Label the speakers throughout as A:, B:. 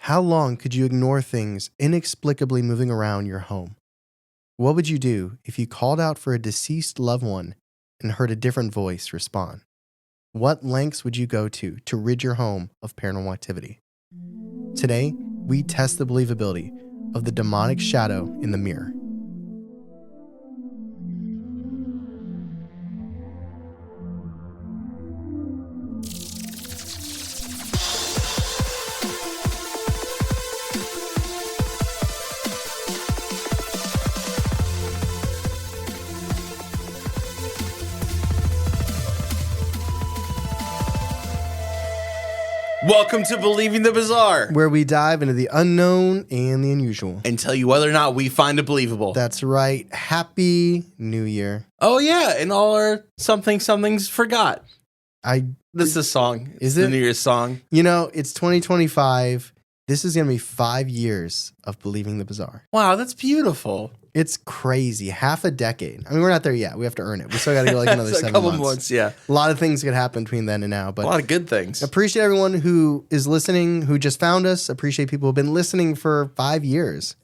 A: How long could you ignore things inexplicably moving around your home? What would you do if you called out for a deceased loved one and heard a different voice respond? What lengths would you go to rid your home of paranormal activity? Today, we test the believability of the demonic shadow in the mirror.
B: Welcome to Believing the Bizarre,
A: Where we dive into the unknown and the unusual.
B: and tell you whether or not we find it believable.
A: That's right. Happy New Year.
B: Oh yeah, and all our something's forgot. This is a song.
A: Is
B: it's
A: it?
B: the New Year's song?
A: You know, it's 2025. This is going to be 5 years of Believing the Bizarre.
B: Wow, that's beautiful.
A: It's crazy. Half a decade. I mean, we're not there yet. We have to earn it. We still got to go like another
B: So
A: 7
B: a couple
A: months.
B: months, yeah.
A: A lot of things could happen between then and now.
B: A
A: But
B: lot of good things.
A: appreciate everyone who is listening, who just found us. Appreciate people who have been listening for 5 years.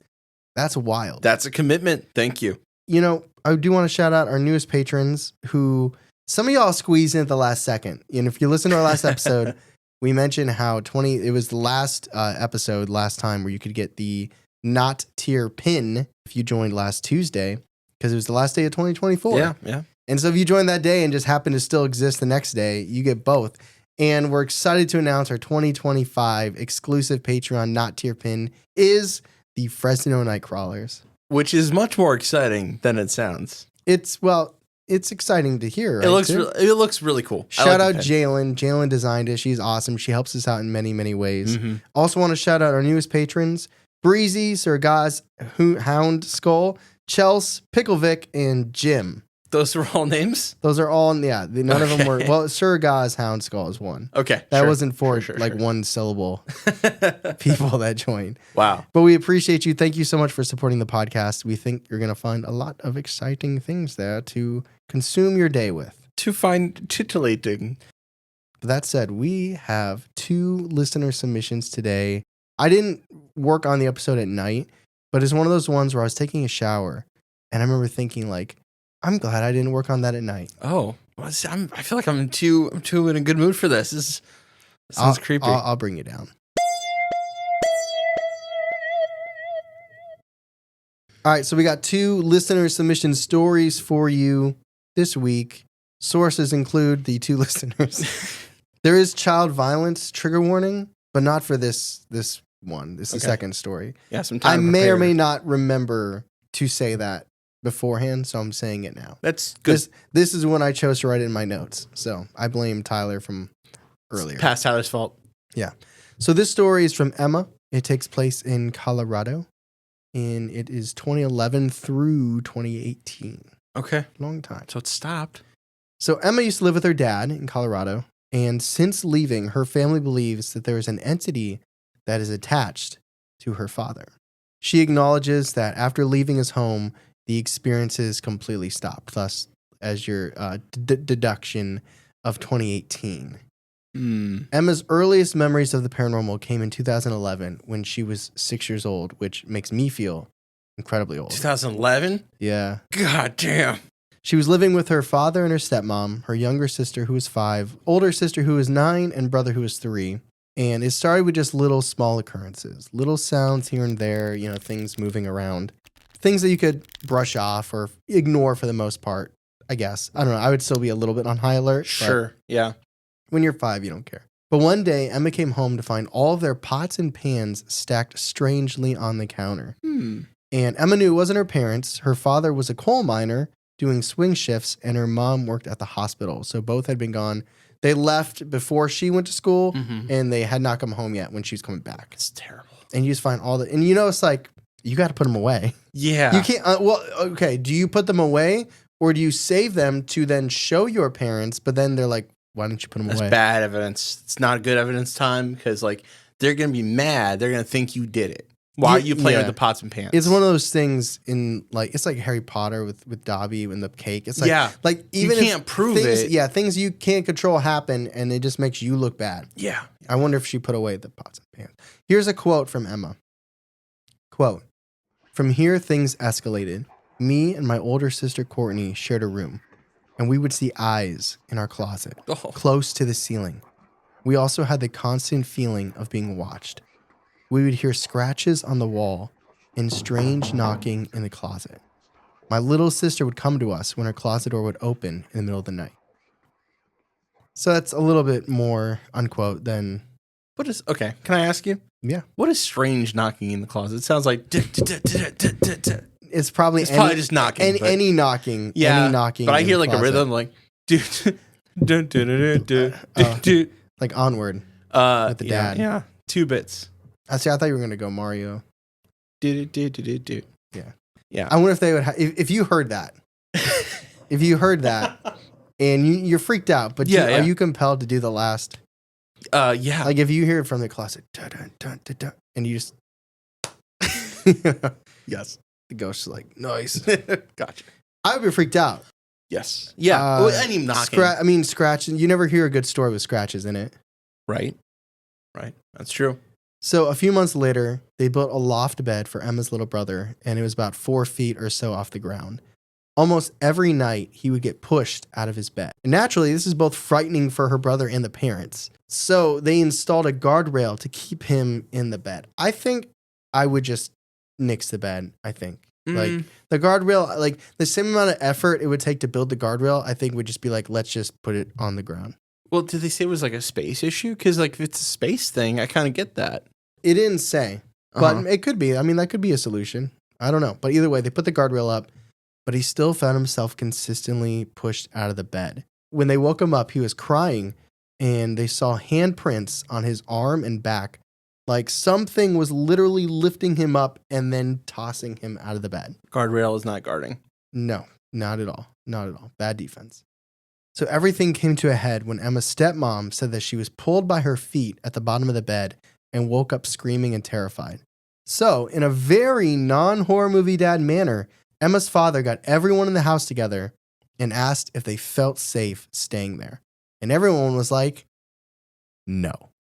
A: That's wild.
B: That's a commitment. Thank you.
A: You know, I do want to shout out our newest patrons who some of y'all squeezed in at the last second. And if you listen to our last episode, we mentioned how it was the last episode last time where you could get the not tier pin if you joined last Tuesday because it was the last day of 2024.
B: Yeah.
A: And so if you joined that day and just happen to still exist the next day, you get both. And we're excited to announce our 2025 exclusive Patreon not tier pin is the Fresno Nightcrawlers.
B: Which is much more exciting than it sounds.
A: It's exciting to hear. Right,
B: It looks really cool.
A: Shout out Jalen. Jalen designed it. She's awesome. She helps us out in many, many ways.
B: Mm-hmm.
A: Also want to shout out our newest patrons, Breezy, Sir Gaz, Hound Skull, Chels, Picklevic, and Jim.
B: Those are all names?
A: Those are all, none of them were, well, Sir Gaz, Hound Skull is one.
B: Okay.
A: That wasn't for
B: Sure.
A: one syllable people that joined.
B: Wow.
A: But we appreciate you. Thank you so much for supporting the podcast. We think you're going to find a lot of exciting things there to consume your day with.
B: To find titillating.
A: That said, we have 2 listener submissions today. I didn't work on the episode at night, but it's one of those ones where I was taking a shower and I remember thinking like, I'm glad I didn't work on that at night.
B: Oh, well, see, I feel like I'm too in a good mood for this. This sounds creepy.
A: I'll bring you down. All right, so we got 2 listener submission stories for you this week. Sources include the 2 listeners. There is child violence trigger warning, but not for this one. This is the second story.
B: Yeah, some time.
A: I may or may not remember to say that beforehand, so I'm saying it now.
B: That's good.
A: This is when I chose to write it in my notes, so I blame Tyler from earlier.
B: It's past Tyler's fault.
A: Yeah. So this story is from Emma. It takes place in Colorado, and it is 2011 through 2018.
B: Okay.
A: Long time.
B: So it stopped.
A: So Emma used to live with her dad in Colorado, and since leaving, her family believes that there is an entity that is attached to her father. She acknowledges that after leaving his home, the experiences completely stopped, thus as your deduction of 2018. Emma's earliest memories of the paranormal came in 2011 when she was 6 years old, which makes me feel incredibly old.
B: 2011?
A: Yeah.
B: God damn.
A: She was living with her father and her stepmom, her younger sister who was 5, older sister who was 9, and brother who was 3. And it started with just little small occurrences, little sounds here and there, things moving around. Things that you could brush off or ignore for the most part, I guess. I don't know. I would still be a little bit on high alert.
B: Sure. Yeah.
A: When you're 5, you don't care. But one day, Emma came home to find all of their pots and pans stacked strangely on the counter. And Emma knew it wasn't her parents. Her father was a coal miner doing swing shifts, and her mom worked at the hospital. So both had been gone. They left before she went to school, and they had not come home yet when she was coming back.
B: It's terrible.
A: And you just find all the... And it's like, you got to put them away.
B: Yeah.
A: You can't... okay, do you put them away, or do you save them to then show your parents, but then they're like, why didn't you put them away?
B: That's bad evidence. It's not good evidence time because, they're going to be mad. They're going to think you did it. Why are you playing with the pots and pans?
A: It's one of those things in like it's like Harry Potter with Dobby and the cake. It's like like even
B: you can't prove
A: things,
B: it.
A: Yeah, things you can't control happen, and it just makes you look bad.
B: Yeah.
A: I wonder if she put away the pots and pans. Here's a quote from Emma. Quote, "From here, things escalated. Me and my older sister Courtney shared a room, and we would see eyes in our closet, close to the ceiling. We also had the constant feeling of being watched. We would hear scratches on the wall and strange knocking in the closet. My little sister would come to us when her closet door would open in the middle of the night." So that's a little bit more unquote than...
B: What is... Okay, can I ask you?
A: Yeah.
B: What is strange knocking in the closet? It sounds like...
A: It's probably
B: just knocking.
A: Any knocking.
B: Yeah,
A: any knocking
B: but I hear like
A: closet.
B: a rhythm like...
A: Like Onward with the dad.
B: Yeah, 2 bits.
A: I thought you were going to go Mario.
B: Yeah.
A: Yeah. I wonder if they would if you heard that. If you heard that and you're freaked out, but are you compelled to do the last?
B: Yeah.
A: Like if you hear it from the closet, dun, dun, dun, dun, dun, and you just... Yes. The ghost is like, nice.
B: Gotcha.
A: I would be freaked out.
B: Yes. Yeah. Any knocking.
A: Scratching. You never hear a good story with scratches in it.
B: Right. That's true.
A: So a few months later, they built a loft bed for Emma's little brother, and it was about 4 feet or so off the ground. Almost every night, he would get pushed out of his bed. And naturally, this is both frightening for her brother and the parents. So they installed a guardrail to keep him in the bed. I think I would just nix the bed, I think. Like the guardrail, like the same amount of effort it would take to build the guardrail, I think would just be like, let's just put it on the ground.
B: Well, did they say it was like a space issue? Because like if it's a space thing, I kind of get that.
A: It didn't say, but it could be. I mean, that could be a solution. I don't know. But either way, they put the guardrail up, but he still found himself consistently pushed out of the bed. When they woke him up, he was crying, and they saw handprints on his arm and back. Like something was literally lifting him up and then tossing him out of the bed.
B: Guardrail is not guarding.
A: No, not at all. Not at all. Bad defense. So everything came to a head when Emma's stepmom said that she was pulled by her feet at the bottom of the bed and woke up screaming and terrified. So, in a very non-horror movie dad manner, Emma's father got everyone in the house together and asked if they felt safe staying there. And everyone was like, no.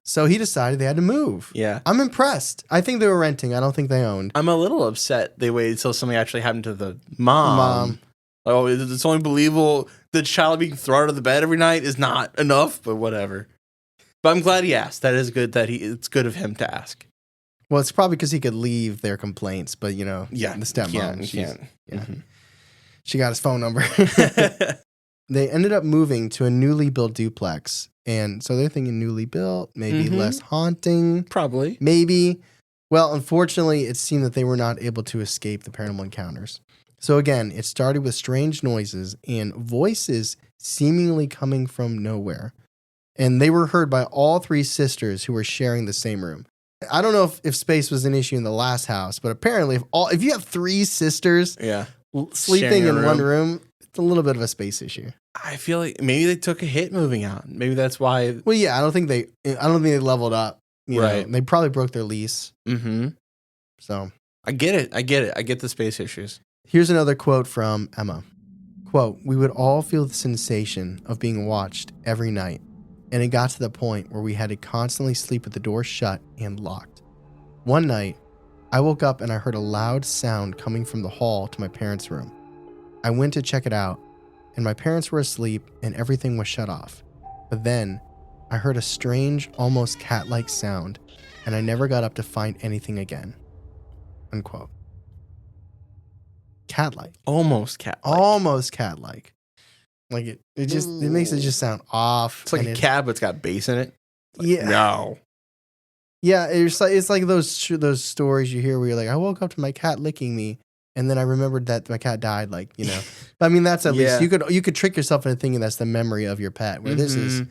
A: So he decided they had to move.
B: Yeah.
A: I'm impressed. I think they were renting. I don't think they owned.
B: I'm a little upset they waited until something actually happened to the mom. Oh, it's only believable the child being thrown out of the bed every night is not enough, but whatever. But I'm glad he asked. That is good that it's good of him to ask.
A: Well, it's probably because he could leave their complaints, but the stepmom, she got his phone number. They ended up moving to a newly built duplex. And so they're thinking newly built, maybe less haunting.
B: Probably.
A: Maybe. Well, unfortunately, it seemed that they were not able to escape the paranormal encounters. So again, it started with strange noises and voices seemingly coming from nowhere. And they were heard by all 3 sisters who were sharing the same room. I don't know if space was an issue in the last house, but apparently if you have 3 sisters sleeping in one room, it's a little bit of a space issue.
B: I feel like maybe they took a hit moving out. Maybe that's why.
A: Well, yeah, I don't think they leveled up. You know, they probably broke their lease.
B: Mm-hmm.
A: So
B: I get it. I get the space issues.
A: Here's another quote from Emma. Quote, "We would all feel the sensation of being watched every night. And it got to the point where we had to constantly sleep with the door shut and locked. One night, I woke up and I heard a loud sound coming from the hall to my parents' room. I went to check it out, and my parents were asleep and everything was shut off. But then, I heard a strange, almost cat-like sound, and I never got up to find anything again." Unquote. Cat-like.
B: Almost cat-like.
A: Almost cat-like. Like it makes it just sound off.
B: It's like a cat, but it's got bass in it. Like,
A: yeah.
B: No.
A: Yeah, it's like those stories you hear where you're like, I woke up to my cat licking me, and then I remembered that my cat died. Like, you know, but I mean that's at least you could trick yourself into thinking that's the memory of your pet. Where this is,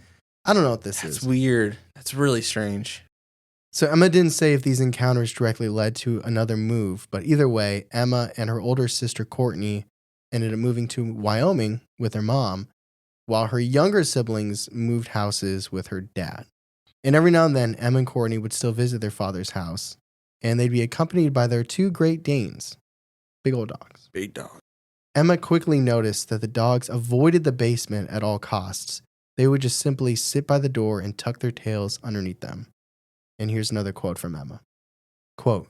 A: I don't know what this is.
B: That's weird. That's really strange.
A: So Emma didn't say if these encounters directly led to another move, but either way, Emma and her older sister Courtney ended up moving to Wyoming with her mom, while her younger siblings moved houses with her dad. And every now and then, Emma and Courtney would still visit their father's house. and they'd be accompanied by their 2 Great Danes, big old dogs.
B: Big dog.
A: Emma quickly noticed that the dogs avoided the basement at all costs. They would just simply sit by the door and tuck their tails underneath them. And here's another quote from Emma. Quote,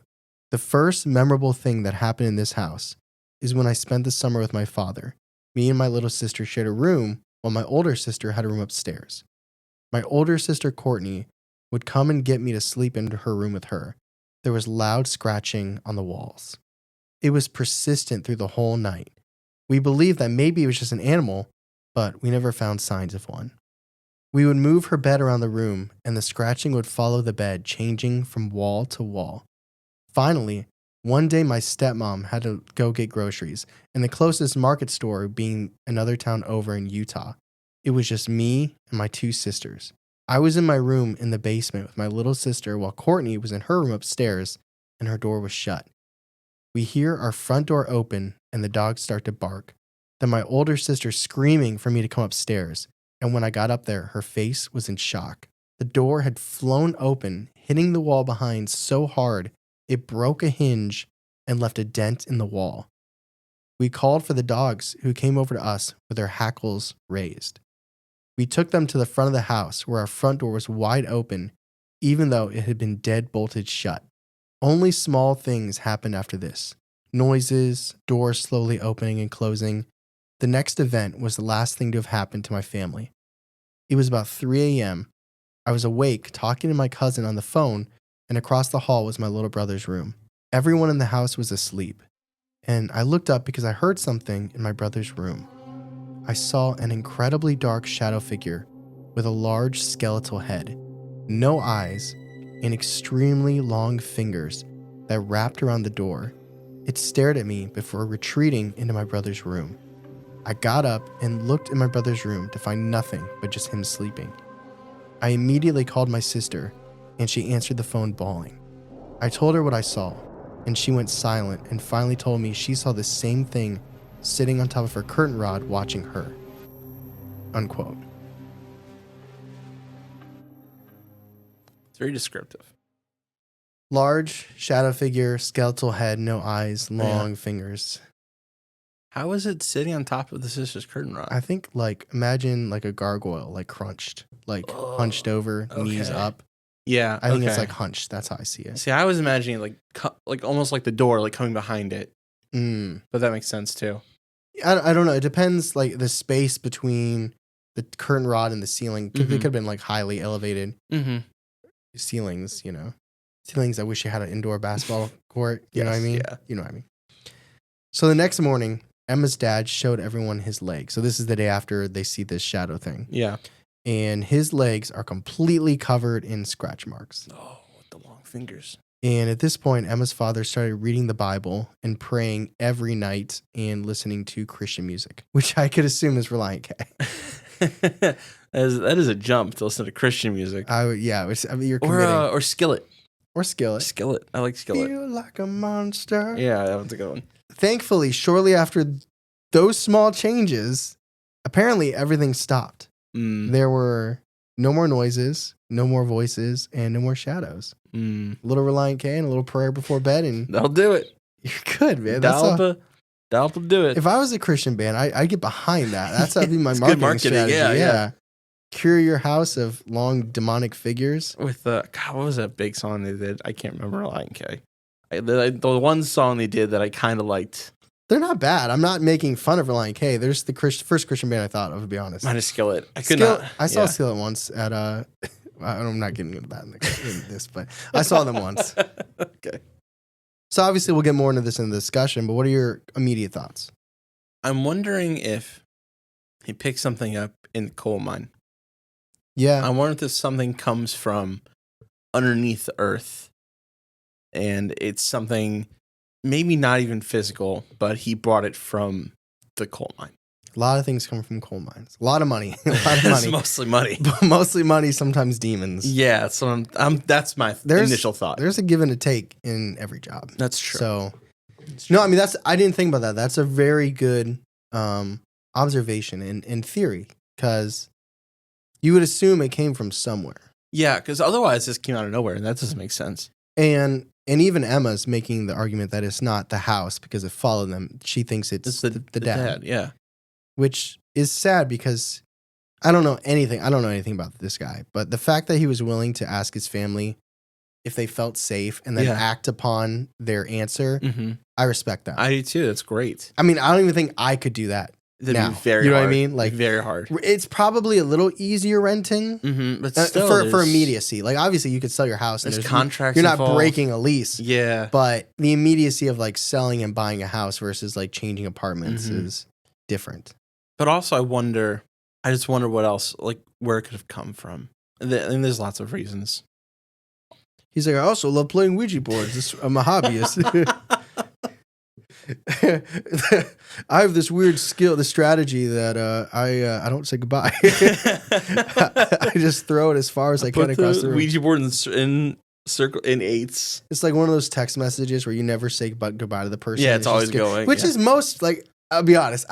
A: "The first memorable thing that happened in this house is when I spent the summer with my father. Me and my little sister shared a room while my older sister had a room upstairs. My older sister, Courtney, would come and get me to sleep into her room with her. There was loud scratching on the walls. It was persistent through the whole night. We believed that maybe it was just an animal, but we never found signs of one. We would move her bed around the room, and the scratching would follow the bed, changing from wall to wall. Finally, one day my stepmom had to go get groceries, and the closest market store being another town over in Utah. It was just me and my 2 sisters. I was in my room in the basement with my little sister while Courtney was in her room upstairs, and her door was shut. We hear our front door open, and the dogs start to bark. Then my older sister screaming for me to come upstairs, and when I got up there, her face was in shock. The door had flown open, hitting the wall behind so hard, it broke a hinge and left a dent in the wall. We called for the dogs, who came over to us with their hackles raised. We took them to the front of the house, where our front door was wide open, even though it had been dead bolted shut. Only small things happened after this. Noises, doors slowly opening and closing. The next event was the last thing to have happened to my family. It was about 3 a.m. I was awake, talking to my cousin on the phone, and across the hall was my little brother's room. Everyone in the house was asleep, and I looked up because I heard something in my brother's room. I saw an incredibly dark shadow figure with a large skeletal head, no eyes, and extremely long fingers that wrapped around the door. It stared at me before retreating into my brother's room. I got up and looked in my brother's room to find nothing but just him sleeping. I immediately called my sister, and she answered the phone bawling. I told her what I saw, and she went silent and finally told me she saw the same thing sitting on top of her curtain rod watching her. Unquote.
B: It's very descriptive.
A: Large shadow figure, skeletal head, no eyes, long fingers.
B: How is it sitting on top of the sister's curtain rod?
A: I think imagine a gargoyle, crunched, hunched over, knees up.
B: Yeah,
A: I think it's hunched. That's how I see it.
B: See, I was imagining almost like the door, coming behind it. But that makes sense too.
A: I don't know. It depends, the space between the curtain rod and the ceiling. It could have been highly elevated ceilings. Ceilings. I wish you had an indoor basketball court. You know what I mean?
B: Yeah.
A: You know what I mean. So the next morning, Emma's dad showed everyone his leg. So this is the day after they see this shadow thing.
B: Yeah.
A: And his legs are completely covered in scratch marks.
B: Oh, with the long fingers.
A: And at this point, Emma's father started reading the Bible and praying every night and listening to Christian music, which I could assume is Reliant K.
B: that is a jump to listen to Christian music.
A: You're committing.
B: Or Skillet.
A: Or Skillet.
B: Skillet. I like Skillet.
A: Feel like a monster.
B: Yeah, that one's a good one.
A: Thankfully, shortly after those small changes, apparently everything stopped. There were no more noises, no more voices, and no more shadows. A little Reliant K and a little prayer before bed, and
B: that'll do it.
A: You're good, man.
B: That'll do it.
A: If I was a Christian band, I'd get behind that. That's how I'd be my marketing strategy. Yeah. Cure your house of long demonic figures.
B: With what was that big song they did? I can't remember Reliant K. The one song they did that I kind of liked.
A: They're not bad. I'm not making fun of Reliant K. There's the first Christian band I thought of, to be honest.
B: Mine is Skillet.
A: I saw Skillet once at I'm not getting into that in this, but I saw them once.
B: Okay.
A: So obviously we'll get more into this in the discussion, but what are your immediate thoughts?
B: I'm wondering if he picked something up in the coal mine.
A: Yeah.
B: I wonder if something comes from underneath the earth and it's something maybe not even physical, but he brought it from the coal mine.
A: A lot of things come from coal mines. A lot of money. It's
B: mostly money.
A: Mostly money, sometimes demons.
B: Yeah, so that's my initial thought.
A: There's a give and a take in every job.
B: That's true.
A: So, no, I mean, I didn't think about that. That's a very good observation in theory, because you would assume it came from somewhere.
B: Yeah, because otherwise this came out of nowhere, and that doesn't make sense.
A: And And even Emma's making the argument that it's not the house because it followed them. She thinks it's the dad.
B: Yeah.
A: Which is sad because I don't know anything. I don't know anything about this guy. But the fact that he was willing to ask his family if they felt safe and then act upon their answer, I respect that.
B: I do too. That's great.
A: I mean, I don't even think I could do that.
B: That'd be very
A: you know
B: hard.
A: what I mean? Like
B: very hard.
A: It's probably a little easier renting,
B: but still,
A: for immediacy. Like obviously, you could sell your house. And
B: there's contracts.
A: You're not
B: involved.
A: breaking a lease.
B: Yeah.
A: But the immediacy of like selling and buying a house versus like changing apartments is different.
B: But also, I just wonder what else, like where it could have come from. And there's lots of reasons. He's
A: like, I also love playing Ouija boards. I'm a hobbyist. I have this weird skill, the strategy that I don't say goodbye. I just throw it as far as I can across the room.
B: Ouija board in circle in eights.
A: It's like one of those text messages where you never say goodbye to the person.
B: Yeah, it's always going.
A: Which is most like, I'll be honest.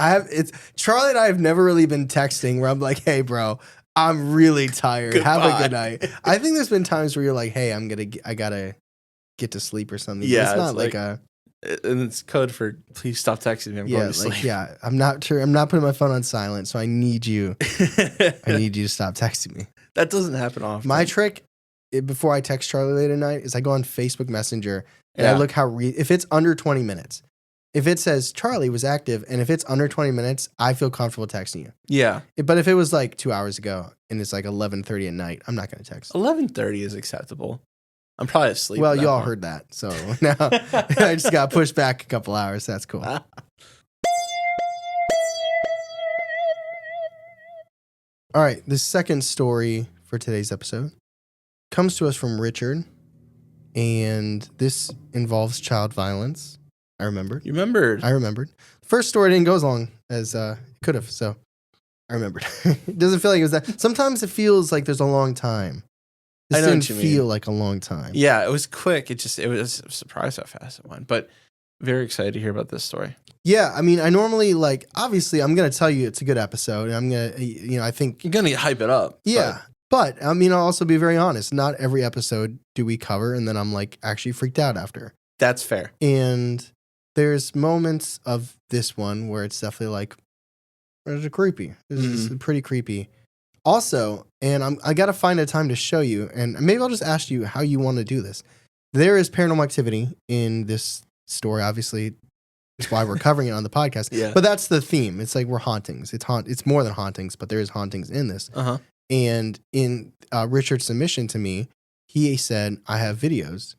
A: Charlie and I have never really been texting where I'm like, hey, bro, I'm really tired.
B: Goodbye.
A: Have a good night. I think there's been times where you're like, hey, I gotta get to sleep or something.
B: Yeah,
A: it's not like a.
B: And it's code for please stop texting me. I'm going to sleep.
A: Yeah, I'm not putting my phone on silent, so I need you. I need you to stop texting me.
B: That doesn't happen often.
A: My trick before I text Charlie late at night is I go on Facebook Messenger and I look if it's under 20 minutes. If it says Charlie was active and if it's under 20 minutes, I feel comfortable texting you.
B: Yeah.
A: But if it was like 2 hours ago and it's like 11:30 at night, I'm not going to text.
B: 11:30 is acceptable. I'm probably asleep.
A: Well, y'all heard that. So now I just got pushed back a couple hours. That's cool. All right. The second story for today's episode comes to us from Richard. And this involves child violence. I remembered.
B: You remembered?
A: I remembered. First story didn't go as long as it could have. So I remembered. It doesn't feel like it was that. Sometimes it feels like there's a long time. This didn't feel like a long time.
B: Yeah, it was quick. It was a surprise how fast it went. But very excited to hear about this story.
A: Yeah, I mean, I normally obviously I'm going to tell you it's a good episode. And I'm going to, I think.
B: You're going to hype it up.
A: Yeah. But I mean, I'll also be very honest. Not every episode do we cover. And then I'm like actually freaked out after.
B: That's fair.
A: And there's moments of this one where it's definitely like, it's creepy. This is pretty creepy. Also, and I got to find a time to show you, and maybe I'll just ask you how you want to do this. There is paranormal activity in this story. Obviously, that's why we're covering it on the podcast.
B: Yeah.
A: But that's the theme. It's like we're hauntings. It's more than hauntings, but there is hauntings in this.
B: Uh-huh.
A: And in Richard's submission to me, he said, I have videos.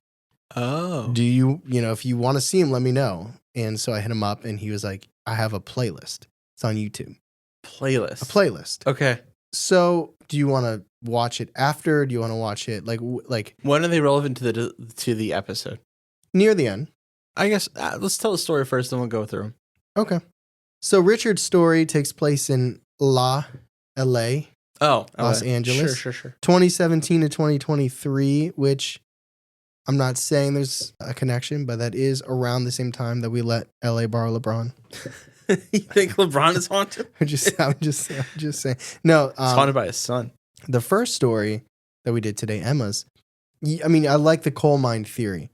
B: Oh.
A: Do you, if you want to see them, let me know. And so I hit him up, and he was like, I have a playlist. It's on YouTube. A playlist.
B: Okay.
A: So, do you want to watch it after? Do you want to watch it like
B: when are they relevant to the episode?
A: Near the end.
B: I guess let's tell the story first, then we'll go through them.
A: Okay. So Richard's story takes place in LA. Los Angeles.
B: Sure.
A: 2017 to 2023, which I'm not saying there's a connection, but that is around the same time that we let LA borrow LeBron.
B: You think LeBron is haunted?
A: I'm just saying. No,
B: it's haunted by his son.
A: The first story that we did today, Emma's. I mean, I like the coal mine theory,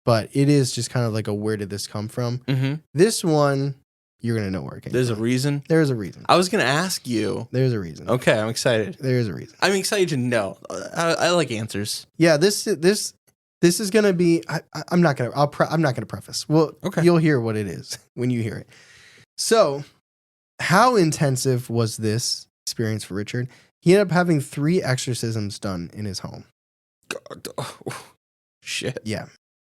A: but it is just kind of like a where did this come from?
B: Mm-hmm.
A: This one, you're gonna know where it came
B: There's
A: from.
B: a reason.
A: There's a reason.
B: I was gonna ask you.
A: There's a reason.
B: Okay, I'm excited.
A: There's a reason.
B: I'm excited to know. I like answers.
A: Yeah, this is gonna be. I'm not gonna preface. Well,
B: okay.
A: You'll hear what it is when you hear it. So, how intensive was this experience for Richard? He ended up having 3 exorcisms done in his home.
B: God. Oh, shit.
A: Yeah.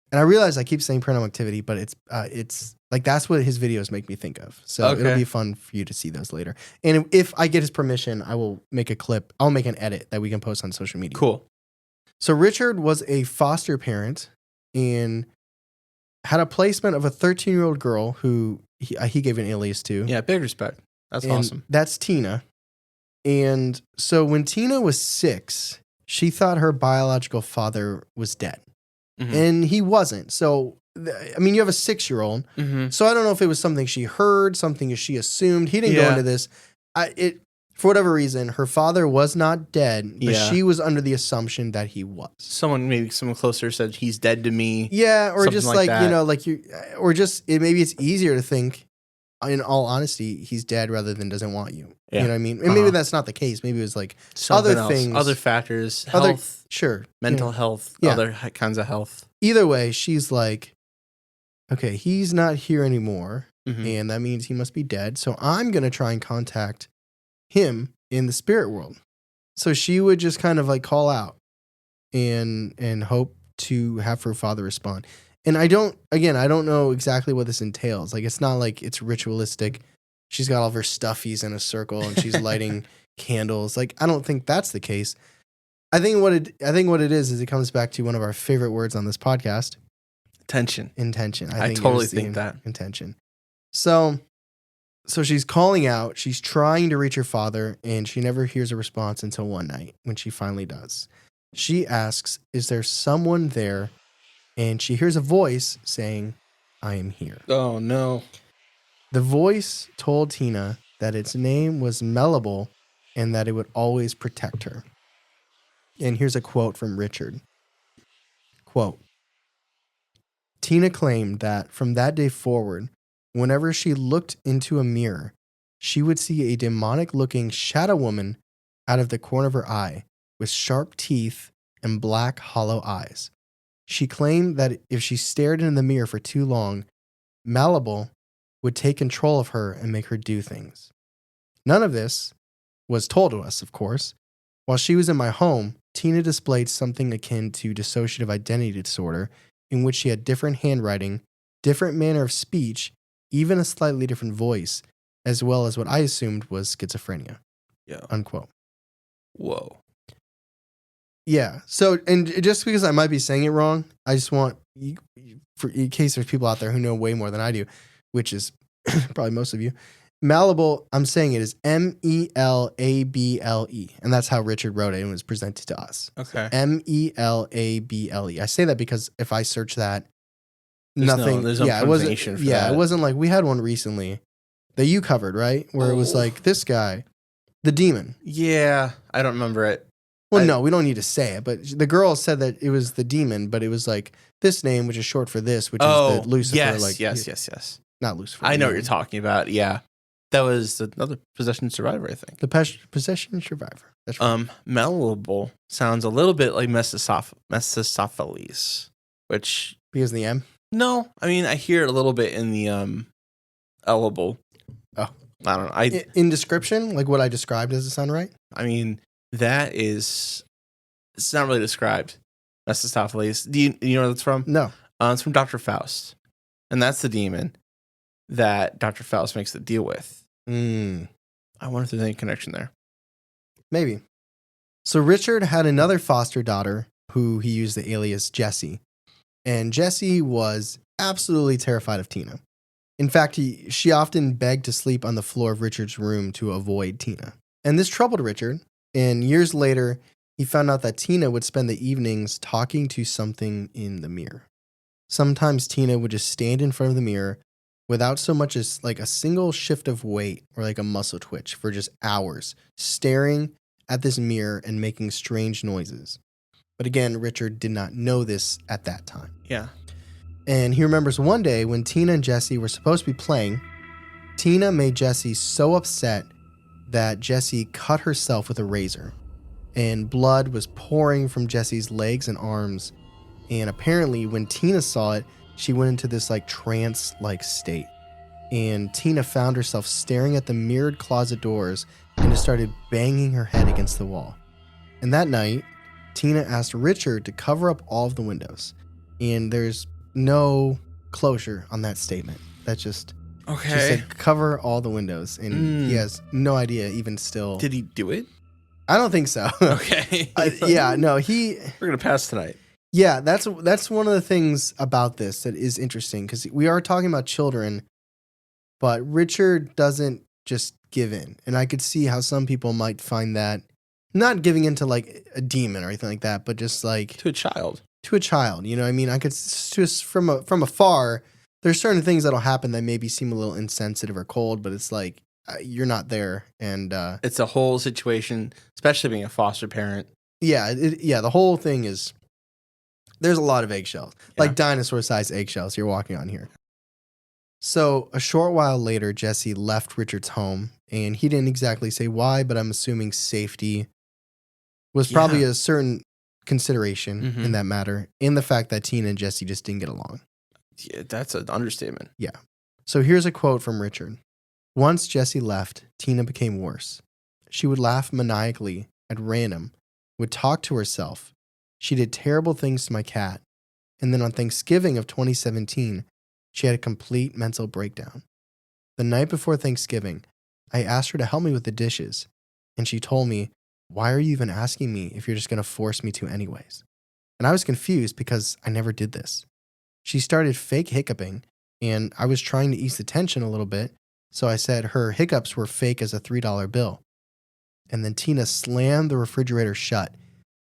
A: And I realize I keep saying paranormal activity, but it's like that's what his videos make me think of. So it'll be fun for you to see those later. And if I get his permission, I will make a clip. I'll make an edit that we can post on social media.
B: Cool. So
A: Richard was a foster parent and had a placement of a 13-year-old girl who he gave an alias to.
B: Yeah, big respect. That's awesome.
A: That's Tina. And so when Tina was 6, she thought her biological father was dead. Mm-hmm. And he wasn't. So, I mean, you have a 6-year-old. Mm-hmm. So I don't know if it was something she heard, something she assumed. He didn't go into this. For whatever reason, her father was not dead, but
B: Yeah.
A: she was under the assumption that he was.
B: Someone closer said he's dead to me.
A: Yeah, or
B: Something
A: just
B: like
A: like
B: that.
A: you know, like you, or just maybe it's easier to think. In all honesty, he's dead rather than doesn't want you.
B: Yeah.
A: You know what I mean? And maybe that's not the case. Maybe it was like
B: Something
A: other
B: else,
A: things,
B: other factors, health,
A: sure,
B: mental health,
A: Yeah.
B: other kinds of health.
A: Either way, she's like, okay, he's not here anymore,
B: Mhm.
A: and that means he must be dead. So I'm gonna try and contact him in the spirit world. So she would just kind of like call out and hope to have her father respond. And I don't know exactly what this entails. Like, it's not like it's ritualistic. She's got all of her stuffies in a circle and she's lighting candles. Like, I don't think that's the case. I think what it is it comes back to one of our favorite words on this podcast.
B: Intention.
A: I think
B: totally think that.
A: Intention. So she's calling out, she's trying to reach her father, and she never hears a response until one night when she finally does. She asks, is there someone there? And she hears a voice saying, I am here.
B: Oh, no.
A: The voice told Tina that its name was Melable and that it would always protect her. And here's a quote from Richard. Quote, Tina claimed that from that day forward, whenever she looked into a mirror, she would see a demonic-looking shadow woman out of the corner of her eye with sharp teeth and black, hollow eyes. She claimed that if she stared into the mirror for too long, Melable would take control of her and make her do things. None of this was told to us, of course. While she was in my home, Tina displayed something akin to dissociative identity disorder, in which she had different handwriting, different manner of speech, even a slightly different voice, as well as what I assumed was schizophrenia.
B: Yeah.
A: Unquote.
B: Whoa.
A: Yeah. So, and just because I might be saying it wrong, I just want, in case there's people out there who know way more than I do, which is probably most of you, Melable, I'm saying it is Melable, and that's how Richard wrote it and was presented to us.
B: Okay.
A: Melable. I say that because if I search that,
B: There's
A: nothing.
B: No
A: it wasn't.
B: for that.
A: It wasn't like we had one recently that you covered, right? Where it was like this guy, the demon.
B: Yeah, I don't remember it.
A: Well, no, we don't need to say it, but the girl said that it was the demon, but it was like this name, which is short for this, which is the Lucifer.
B: Yes.
A: Not Lucifer.
B: I know what you're talking about. Yeah, that was another possession survivor, I think.
A: The possession survivor. That's right.
B: Melable sounds a little bit like Mephistopheles, which
A: Because of the M.
B: no, I mean I hear it a little bit in the Elable.
A: Oh,
B: I don't know.
A: In description, like what I described, does it sound right?
B: I mean that is, it's not really described. Mephistopheles. Do you know where that's from?
A: No.
B: It's from Dr. Faust, and that's the demon that Dr. Faust makes the deal with. I wonder if there's any connection there.
A: Maybe. So Richard had another foster daughter who he used the alias Jessie. And Jessie was absolutely terrified of Tina. In fact, she often begged to sleep on the floor of Richard's room to avoid Tina. And this troubled Richard. And years later, he found out that Tina would spend the evenings talking to something in the mirror. Sometimes Tina would just stand in front of the mirror without so much as like a single shift of weight or like a muscle twitch for just hours, staring at this mirror and making strange noises. But again, Richard did not know this at that time.
B: Yeah.
A: And he remembers one day when Tina and Jessie were supposed to be playing, Tina made Jessie so upset that Jessie cut herself with a razor. And blood was pouring from Jessie's legs and arms. And apparently when Tina saw it, she went into this like trance-like state. And Tina found herself staring at the mirrored closet doors and just started banging her head against the wall. And that night, Tina asked Richard to cover up all of the windows. And there's no closure on that statement. That's just...
B: Okay.
A: She said, cover all the windows. And he has no idea, even still.
B: Did he do it?
A: I don't think so.
B: Okay.
A: We're
B: going to pass tonight.
A: Yeah, that's one of the things about this that is interesting, because we are talking about children, but Richard doesn't just give in. And I could see how some people might find that, not giving into like a demon or anything like that, but just like...
B: To a child.
A: You know what I mean? I could just from afar... There's certain things that'll happen that maybe seem a little insensitive or cold, but it's like, you're not there. And
B: it's a whole situation, especially being a foster parent.
A: Yeah, the whole thing is, there's a lot of eggshells, like dinosaur-sized eggshells you're walking on here. So a short while later, Jesse left Richard's home, and he didn't exactly say why, but I'm assuming safety was probably a certain consideration in that matter, in the fact that Tina and Jesse just didn't get along.
B: Yeah, that's an understatement.
A: Yeah. So here's a quote from Richard. Once Jesse left, Tina became worse. She would laugh maniacally at random, would talk to herself. She did terrible things to my cat. And then on Thanksgiving of 2017, she had a complete mental breakdown. The night before Thanksgiving, I asked her to help me with the dishes, and she told me, "Why are you even asking me if you're just going to force me to anyways?" And I was confused because I never did this. She started fake hiccuping, and I was trying to ease the tension a little bit, so I said her hiccups were fake as a $3 bill. And then Tina slammed the refrigerator shut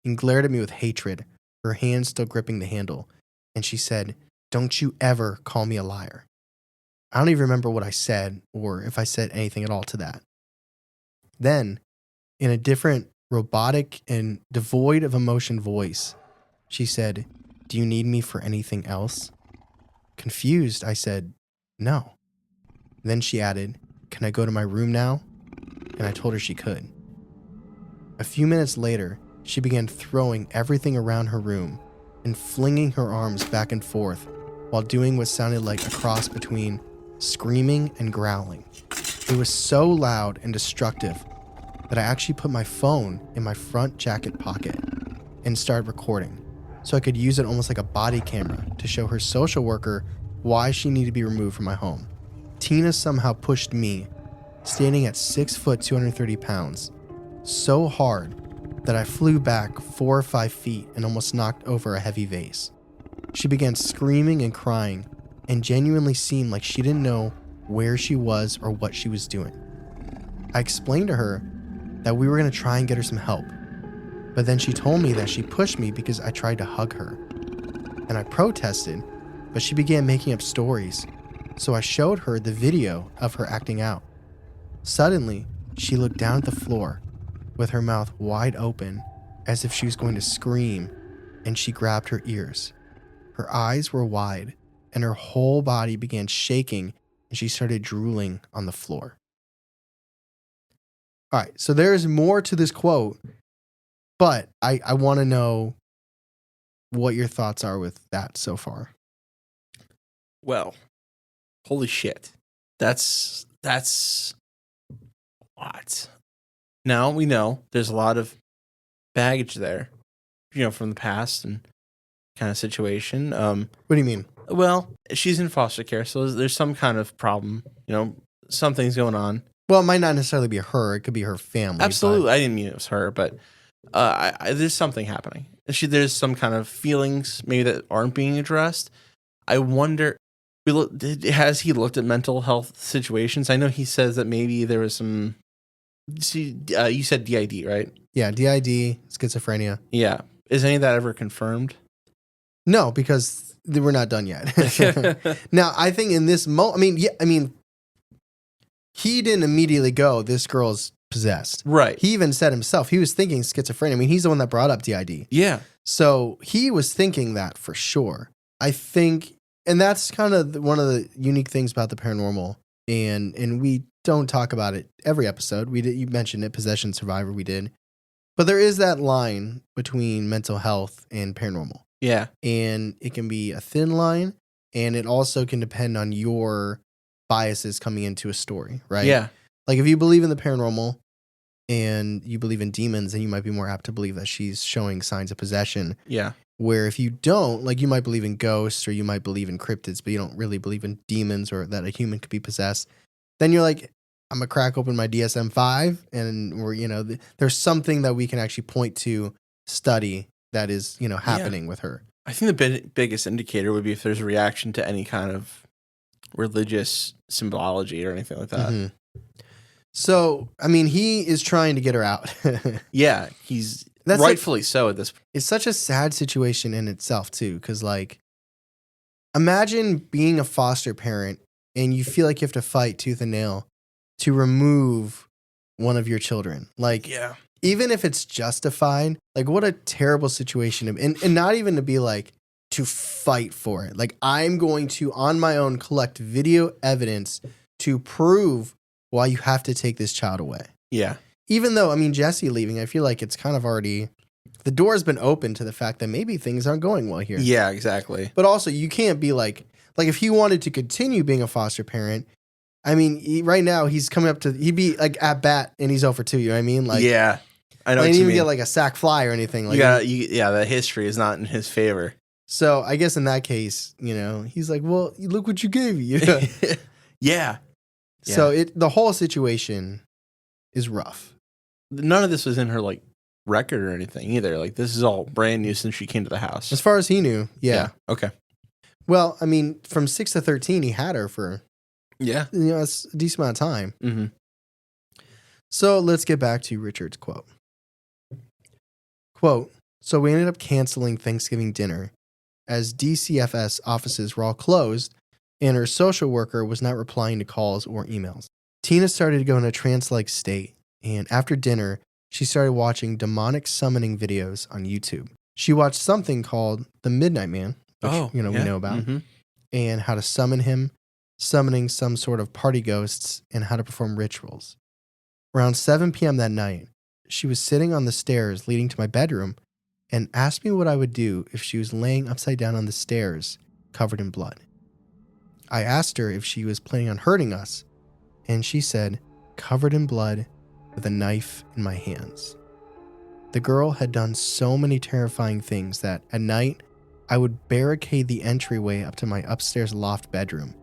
A: and glared at me with hatred, her hand still gripping the handle. And she said, "Don't you ever call me a liar." I don't even remember what I said or if I said anything at all to that. Then, in a different, robotic and devoid of emotion voice, she said, "Do you need me for anything else?" Confused, I said, "No." Then she added, "Can I go to my room now?" And I told her she could. A few minutes later, she began throwing everything around her room and flinging her arms back and forth while doing what sounded like a cross between screaming and growling. It was so loud and destructive that I actually put my phone in my front jacket pocket and started recording so I could use it almost like a body camera to show her social worker why she needed to be removed from my home. Tina somehow pushed me, standing at 6 foot 230 pounds, so hard that I flew back 4 or 5 feet and almost knocked over a heavy vase. She began screaming and crying and genuinely seemed like she didn't know where she was or what she was doing. I explained to her that we were going to try and get her some help, but then she told me that she pushed me because I tried to hug her. And I protested, but she began making up stories, so I showed her the video of her acting out. Suddenly, she looked down at the floor with her mouth wide open as if she was going to scream, and she grabbed her ears. Her eyes were wide, and her whole body began shaking, and she started drooling on the floor. All right, so there's more to this quote, but I want to know what your thoughts are with that so far.
B: Well, holy shit. That's a lot. Now we know there's a lot of baggage there, from the past and kind of situation.
A: What do you mean?
B: Well, she's in foster care, so there's some kind of problem. Something's going on.
A: Well, it might not necessarily be her. It could be her family.
B: Absolutely. I didn't mean it was her, but there's something happening. There's some kind of feelings maybe that aren't being addressed. I wonder, has he looked at mental health situations? I know he says that maybe there was some... See, you said DID, right?
A: Yeah, DID, schizophrenia.
B: Yeah. Is any of that ever confirmed?
A: No, because we're not done yet. Now, I think in this moment, he didn't immediately go, "This girl's possessed."
B: Right.
A: He even said himself, he was thinking schizophrenia. I mean, he's the one that brought up DID.
B: Yeah.
A: So he was thinking that for sure. I think, and that's kind of one of the unique things about the paranormal. And we don't talk about it every episode. You mentioned it, Possession Survivor, we did. But there is that line between mental health and paranormal.
B: Yeah.
A: And it can be a thin line, and it also can depend on your biases coming into a story, right?
B: Yeah.
A: Like if you believe in the paranormal and you believe in demons, then you might be more apt to believe that she's showing signs of possession.
B: Yeah.
A: Where if you don't, like you might believe in ghosts or you might believe in cryptids, but you don't really believe in demons or that a human could be possessed, then you're like, I'm going to crack open my DSM-5 and there's something that we can actually point to, study that is, happening with her.
B: I think the biggest indicator would be if there's a reaction to any kind of religious symbology or anything like that.
A: Mm-hmm. So, I mean, he is trying to get her out.
B: Yeah, that's rightfully so at this point.
A: It's such a sad situation in itself, too, because, imagine being a foster parent and you feel like you have to fight tooth and nail to remove one of your children. Like,
B: Yeah.
A: even if it's justified, like what a terrible situation. And not even to be like, to fight for it. Like, I'm going to, on my own, collect video evidence to prove why you have to take this child away.
B: Yeah.
A: Even though, I mean, Jesse leaving, I feel like it's kind of already, the door's been open to the fact that maybe things aren't going well here.
B: Yeah, exactly.
A: But also, you can't be like if he wanted to continue being a foster parent, I mean, right now he's coming up to, he'd be like at bat and he's 0 for 2, you know what I mean? Like,
B: yeah. I know
A: he
B: what
A: didn't
B: you
A: even
B: mean.
A: get like a sack fly or anything. Like,
B: Yeah, the history is not in his favor.
A: So I guess in that case, he's like, well, look what you gave me.
B: Yeah.
A: So the whole situation is rough.
B: None of this was in her like record or anything either. Like, this is all brand new since she came to the house.
A: As far as he knew, yeah.
B: Okay.
A: Well, I mean, from 6 to 13, he had her for
B: Yeah.
A: it's a decent amount of time.
B: Mm-hmm.
A: So let's get back to Richard's quote. Quote, so we ended up canceling Thanksgiving dinner as DCFS offices were all closed and her social worker was not replying to calls or emails. Tina started to go in a trance-like state, and after dinner, she started watching demonic summoning videos on YouTube. She watched something called The Midnight Man, which we know about, and how to summon him, summoning some sort of party ghosts, and how to perform rituals. Around 7 p.m. that night, she was sitting on the stairs leading to my bedroom and asked me what I would do if she was laying upside down on the stairs, covered in blood. I asked her if she was planning on hurting us, and she said, covered in blood with a knife in my hands. The girl had done so many terrifying things that at night, I would barricade the entryway up to my upstairs loft bedroom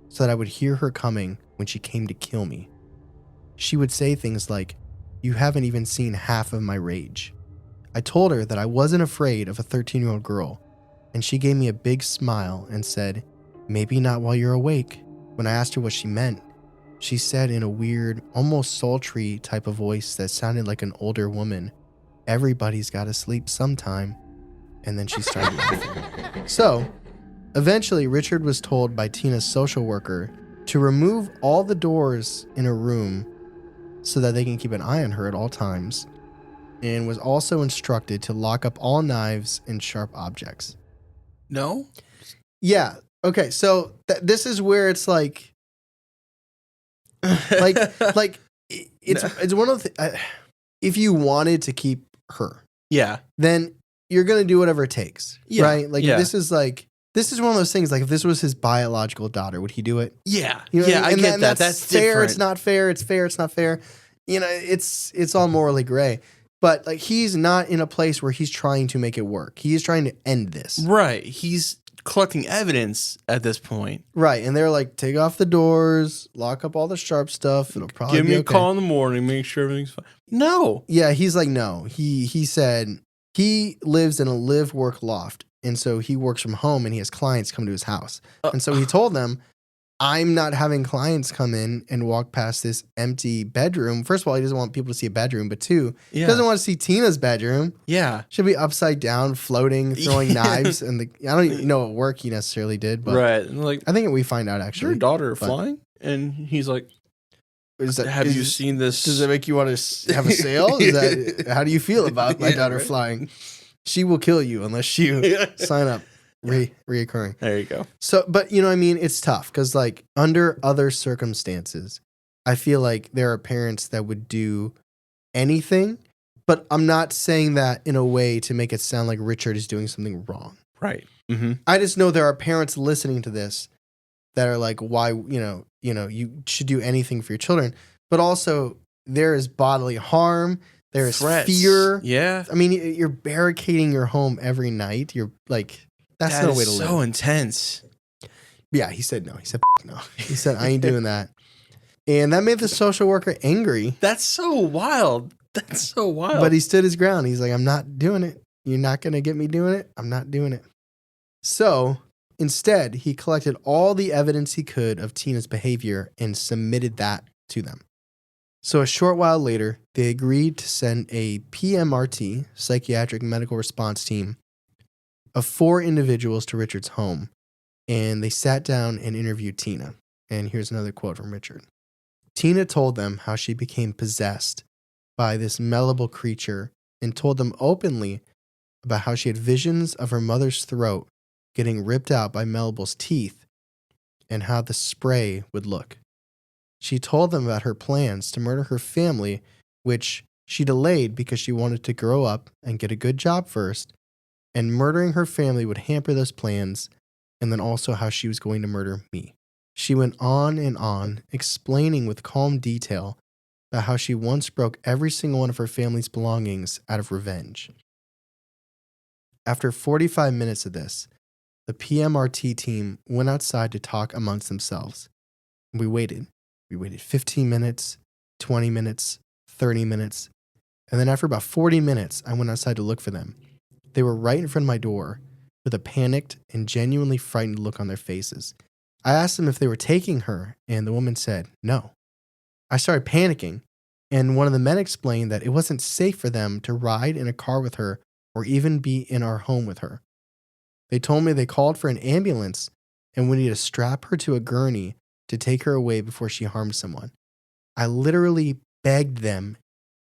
A: so that I would hear her coming when she came to kill me. She would say things like, you haven't even seen half of my rage. I told her that I wasn't afraid of a 13-year-old girl, and she gave me a big smile and said, maybe not while you're awake. When I asked her what she meant, she said in a weird, almost sultry type of voice that sounded like an older woman, everybody's got to sleep sometime. And then she started laughing. So, eventually Richard was told by Tina's social worker to remove all the doors in her room so that they can keep an eye on her at all times, and was also instructed to lock up all knives and sharp objects.
B: No?
A: Yeah. Okay. So this is where it's like it's one of the, if you wanted to keep her,
B: Yeah.
A: then you're gonna do whatever it takes,
B: Yeah.
A: right? Like
B: Yeah.
A: this is one of those things. Like if this was his biological daughter, would he do it?
B: Yeah.
A: You know what
B: I
A: mean?
B: get
A: And
B: that.
A: That's
B: Different.
A: fair. It's not fair. It's fair. It's not fair. It's all morally gray. But like he's not in a place where he's trying to make it work. He is trying to end this.
B: Right. He's collecting evidence at this point.
A: Right. And they're like, take off the doors, lock up all the sharp stuff. It'll probably
B: Give
A: be
B: me a
A: okay.
B: call in the morning, make sure everything's fine. No.
A: Yeah, he's like, no. He said he lives in a live-work loft. And so he works from home and he has clients come to his house. And so he told them, I'm not having clients come in and walk past this empty bedroom. First of all, he doesn't want people to see a bedroom. But two, he doesn't want to see Tina's bedroom.
B: Yeah.
A: Should be upside down, floating, throwing knives. And I don't even know what work he necessarily did. But
B: right. And like,
A: I think we find out
B: is
A: actually.
B: your daughter flying? And he's like, have you seen this?
A: Does it make you want to have a sale? How do you feel about my daughter flying? She will kill you unless you sign up. Reoccurring.
B: There you go.
A: So, but you know what I mean? It's tough because like under other circumstances, I feel like there are parents that would do anything, but I'm not saying that in a way to make it sound like Richard is doing something wrong.
B: Right. Mm-hmm.
A: I just know there are parents listening to this that are like, why, you should do anything for your children, but also there is bodily harm. There is
B: Threats.
A: fear.
B: Yeah.
A: I mean, you're barricading your home every night. You're like, that's no way to live.
B: So intense.
A: Yeah, he said no. He said no. He said, I ain't doing that. And that made the social worker angry.
B: That's so wild. That's so wild.
A: But he stood his ground. He's like, I'm not doing it. You're not going to get me doing it. I'm not doing it. So instead, he collected all the evidence he could of Tina's behavior and submitted that to them. So a short while later, they agreed to send a PMRT, psychiatric medical response team, of 4 individuals to Richard's home, and they sat down and interviewed Tina. And here's another quote from Richard. Tina told them how she became possessed by this Melable creature and told them openly about how she had visions of her mother's throat getting ripped out by Melable's teeth and how the spray would look. She told them about her plans to murder her family, which she delayed because she wanted to grow up and get a good job first, and murdering her family would hamper those plans, and then also how she was going to murder me. She went on and on, explaining with calm detail about how she once broke every single one of her family's belongings out of revenge. After 45 minutes of this, the PMRT team went outside to talk amongst themselves. We waited. We waited 15 minutes, 20 minutes, 30 minutes, and then after about 40 minutes, I went outside to look for them. They were right in front of my door with a panicked and genuinely frightened look on their faces. I asked them if they were taking her, and the woman said no. I started panicking, and one of the men explained that it wasn't safe for them to ride in a car with her or even be in our home with her. They told me they called for an ambulance and would need to strap her to a gurney to take her away before she harmed someone. I literally begged them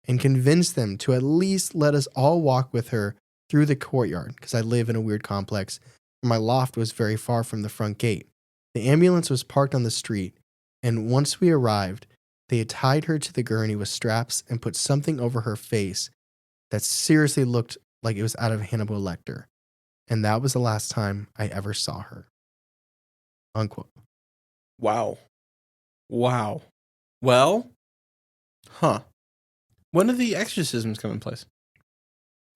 A: and convinced them to at least let us all walk with her through the courtyard because I live in a weird complex where my loft was very far from the front gate. The ambulance was parked on the street, and once we arrived, they had tied her to the gurney with straps and put something over her face that seriously looked like it was out of Hannibal Lecter. And that was the last time I ever saw her. Unquote.
B: Wow. Well, when do the exorcisms come in place?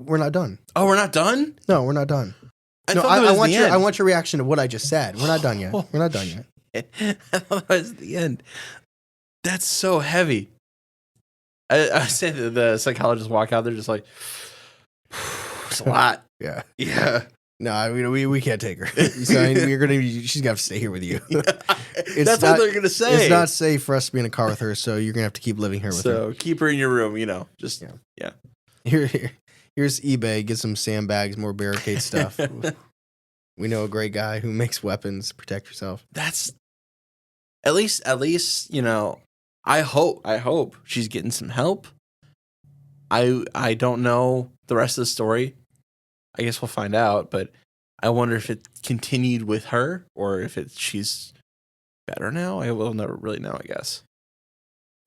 A: We're not done.
B: Oh, we're not done?
A: No, we're not done. I want your reaction to what I just said. We're not done yet. We're not done yet.
B: I thought that was the end. That's so heavy. I say that the psychologists walk out, they're just like, it's a lot.
A: Yeah.
B: Yeah.
A: No, I mean, we can't take her. So she's gonna have to stay here with you.
B: That's what they're gonna say.
A: It's not safe for us to be in a car with her, so you're gonna have to keep living here with her.
B: So keep her in your room, just yeah.
A: Here's eBay. Get some sandbags, more barricade stuff. We know a great guy who makes weapons. Protect yourself.
B: That's at least I hope she's getting some help. I don't know the rest of the story. I guess we'll find out, but I wonder if it continued with her or if she's better now. I will never really know, I guess.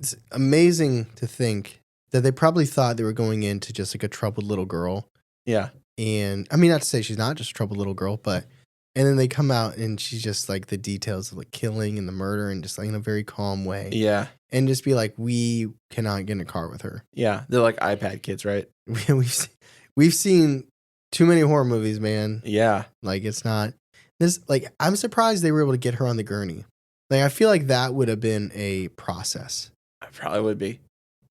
A: It's amazing to think that they probably thought they were going into just like a troubled little girl.
B: Yeah.
A: And I mean, not to say she's not just a troubled little girl, but and then they come out and she's just like the details of like killing and the murder and just like in a very calm way.
B: Yeah.
A: And just be like, we cannot get in a car with her.
B: Yeah. They're like iPad kids, right?
A: We've seen too many horror movies, man.
B: Yeah.
A: Like it's not this, like I'm surprised they were able to get her on the gurney. Like I feel like that would have been a process.
B: It probably would be.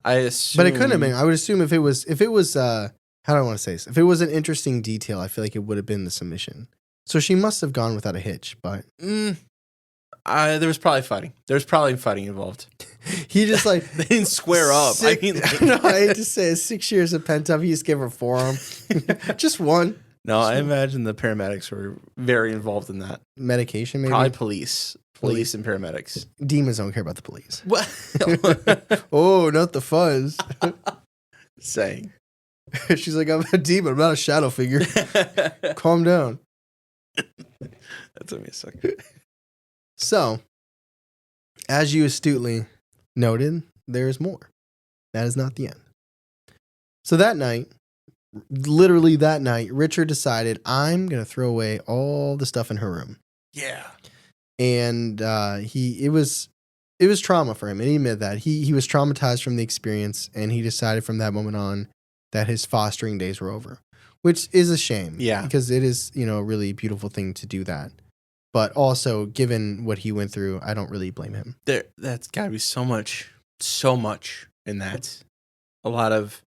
B: I assume.
A: But it couldn't have been. I would assume if it was how do I want to say this? If it was an interesting detail, I feel like it would have been the submission. So she must have gone without a hitch, but
B: there was probably fighting. There's probably fighting involved.
A: He just like
B: they didn't square up. I
A: hate to say it, 6 years of pent up. He just gave her a forearm, just one.
B: No, I imagine the paramedics were very involved in that.
A: Medication, maybe.
B: Probably police and paramedics.
A: Demons don't care about the police.
B: What?
A: Oh, not the fuzz.
B: Saying.
A: She's like, I'm a demon. I'm not a shadow figure. Calm down.
B: That took me a second.
A: So, as you astutely noted, there's more. That is not the end. So that night, literally that night, Richard decided, I'm going to throw away all the stuff in her room.
B: Yeah.
A: And it was trauma for him. And he admitted that. He was traumatized from the experience, and he decided from that moment on that his fostering days were over. Which is a shame.
B: Yeah.
A: Because it is, a really beautiful thing to do that. But also, given what he went through, I don't really blame him.
B: That's got to be so much in that. A lot of,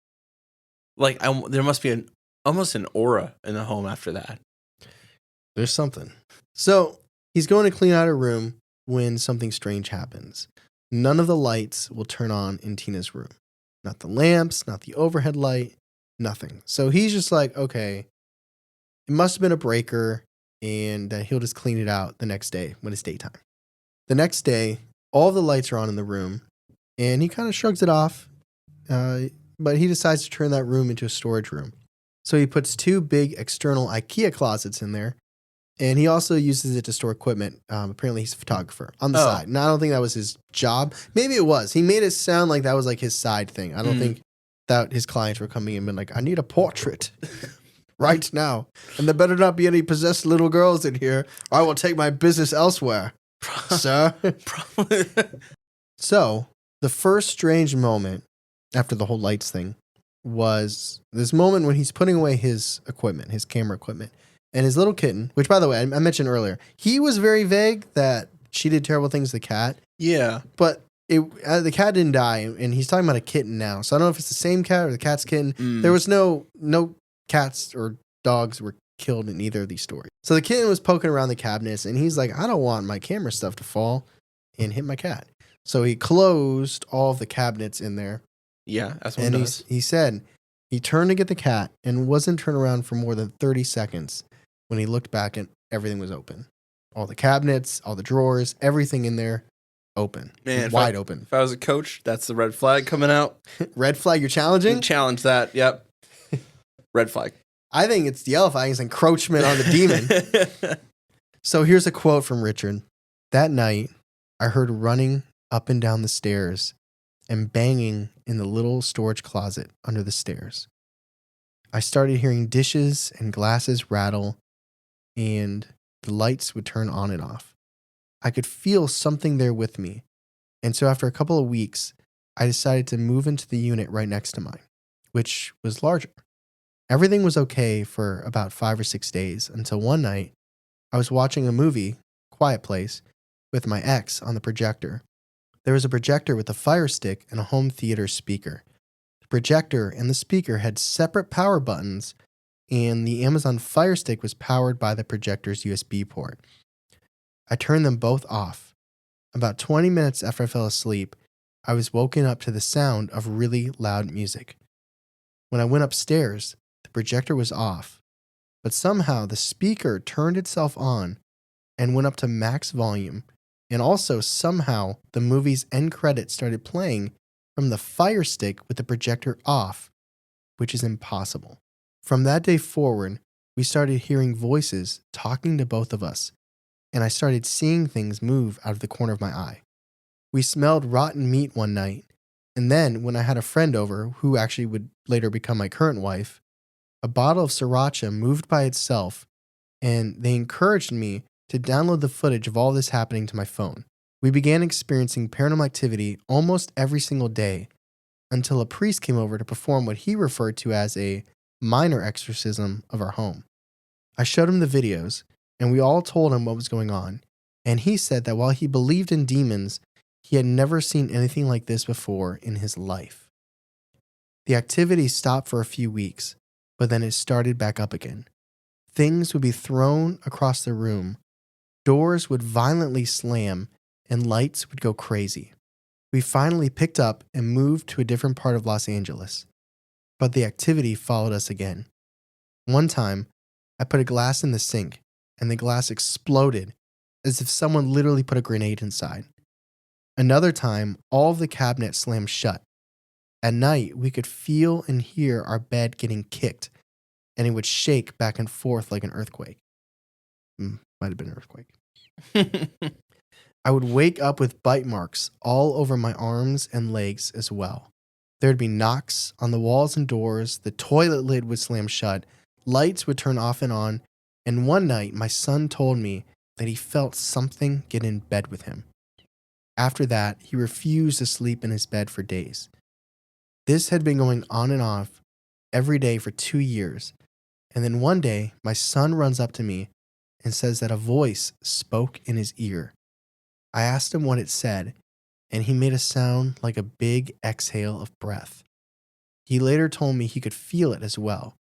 B: there must be almost an aura in the home after that.
A: There's something. So, he's going to clean out her room when something strange happens. None of the lights will turn on in Tina's room. Not the lamps, not the overhead light. Nothing. So he's just like, okay, it must have been a breaker, and he'll just clean it out the next day when it's daytime. The next day, all the lights are on in the room, And he kind of shrugs it off, but he decides to turn that room into a storage room. So he puts 2 big external IKEA closets in there, and he also uses it to store equipment. Apparently, he's a photographer on the side. And I don't think that was his job. Maybe it was. He made it sound like that was like his side thing. I don't think that his clients were coming in and being like, I need a portrait right now. And there better not be any possessed little girls in here, or I will take my business elsewhere, sir.
B: Probably.
A: So, the first strange moment after the whole lights thing was this moment when he's putting away his equipment, his camera equipment, and his little kitten, which, by the way, I mentioned earlier, he was very vague that she did terrible things to the cat.
B: Yeah.
A: But the cat didn't die, and he's talking about a kitten now. So I don't know if it's the same cat or the cat's kitten. There was no cats or dogs were killed in either of these stories. So the kitten was poking around the cabinets, and he's like, I don't want my camera stuff to fall and hit my cat. So he closed all of the cabinets in there.
B: Yeah, that's what he does.
A: He said he turned to get the cat and wasn't turned around for more than 30 seconds when he looked back and everything was open. All the cabinets, all the drawers, everything in there open.
B: Man,
A: wide open.
B: If I was a coach, that's the red flag coming out.
A: Red flag, you're challenging?
B: Challenge that, yep. Red flag.
A: I think it's the yellow flag. It's encroachment on the demon. So here's a quote from Richard. That night, I heard running up and down the stairs and banging in the little storage closet under the stairs. I started hearing dishes and glasses rattle, and the lights would turn on and off. I could feel something there with me, and so after a couple of weeks, I decided to move into the unit right next to mine, which was larger. Everything was okay for about 5 or 6 days until one night, I was watching a movie, Quiet Place, with my ex on the projector. There was a projector with a Fire Stick and a home theater speaker. The projector and the speaker had separate power buttons, and the Amazon Fire Stick was powered by the projector's USB port. I turned them both off. About 20 minutes after I fell asleep, I was woken up to the sound of really loud music. When I went upstairs, the projector was off, but somehow the speaker turned itself on and went up to max volume. And also, somehow, the movie's end credits started playing from the Fire Stick with the projector off, which is impossible. From that day forward, we started hearing voices talking to both of us, and I started seeing things move out of the corner of my eye. We smelled rotten meat one night, and then when I had a friend over, who actually would later become my current wife, a bottle of sriracha moved by itself, and they encouraged me to download the footage of all this happening to my phone. We began experiencing paranormal activity almost every single day until a priest came over to perform what he referred to as a minor exorcism of our home. I showed him the videos, and we all told him what was going on, and he said that while he believed in demons, he had never seen anything like this before in his life. The activity stopped for a few weeks, but then it started back up again. Things would be thrown across the room. Doors would violently slam, and lights would go crazy. We finally picked up and moved to a different part of Los Angeles, but the activity followed us again. One time, I put a glass in the sink, and the glass exploded as if someone literally put a grenade inside. Another time, all of the cabinets slammed shut. At night, we could feel and hear our bed getting kicked, and it would shake back and forth like an earthquake. Might have been an earthquake. I would wake up with bite marks all over my arms and legs as well. There'd be knocks on the walls and doors, the toilet lid would slam shut, lights would turn off and on, and one night my son told me that he felt something get in bed with him. After that, he refused to sleep in his bed for days. This had been going on and off every day for 2 years, and then one day my son runs up to me and says that a voice spoke in his ear. I asked him what it said, and he made a sound like a big exhale of breath. He later told me he could feel it as well.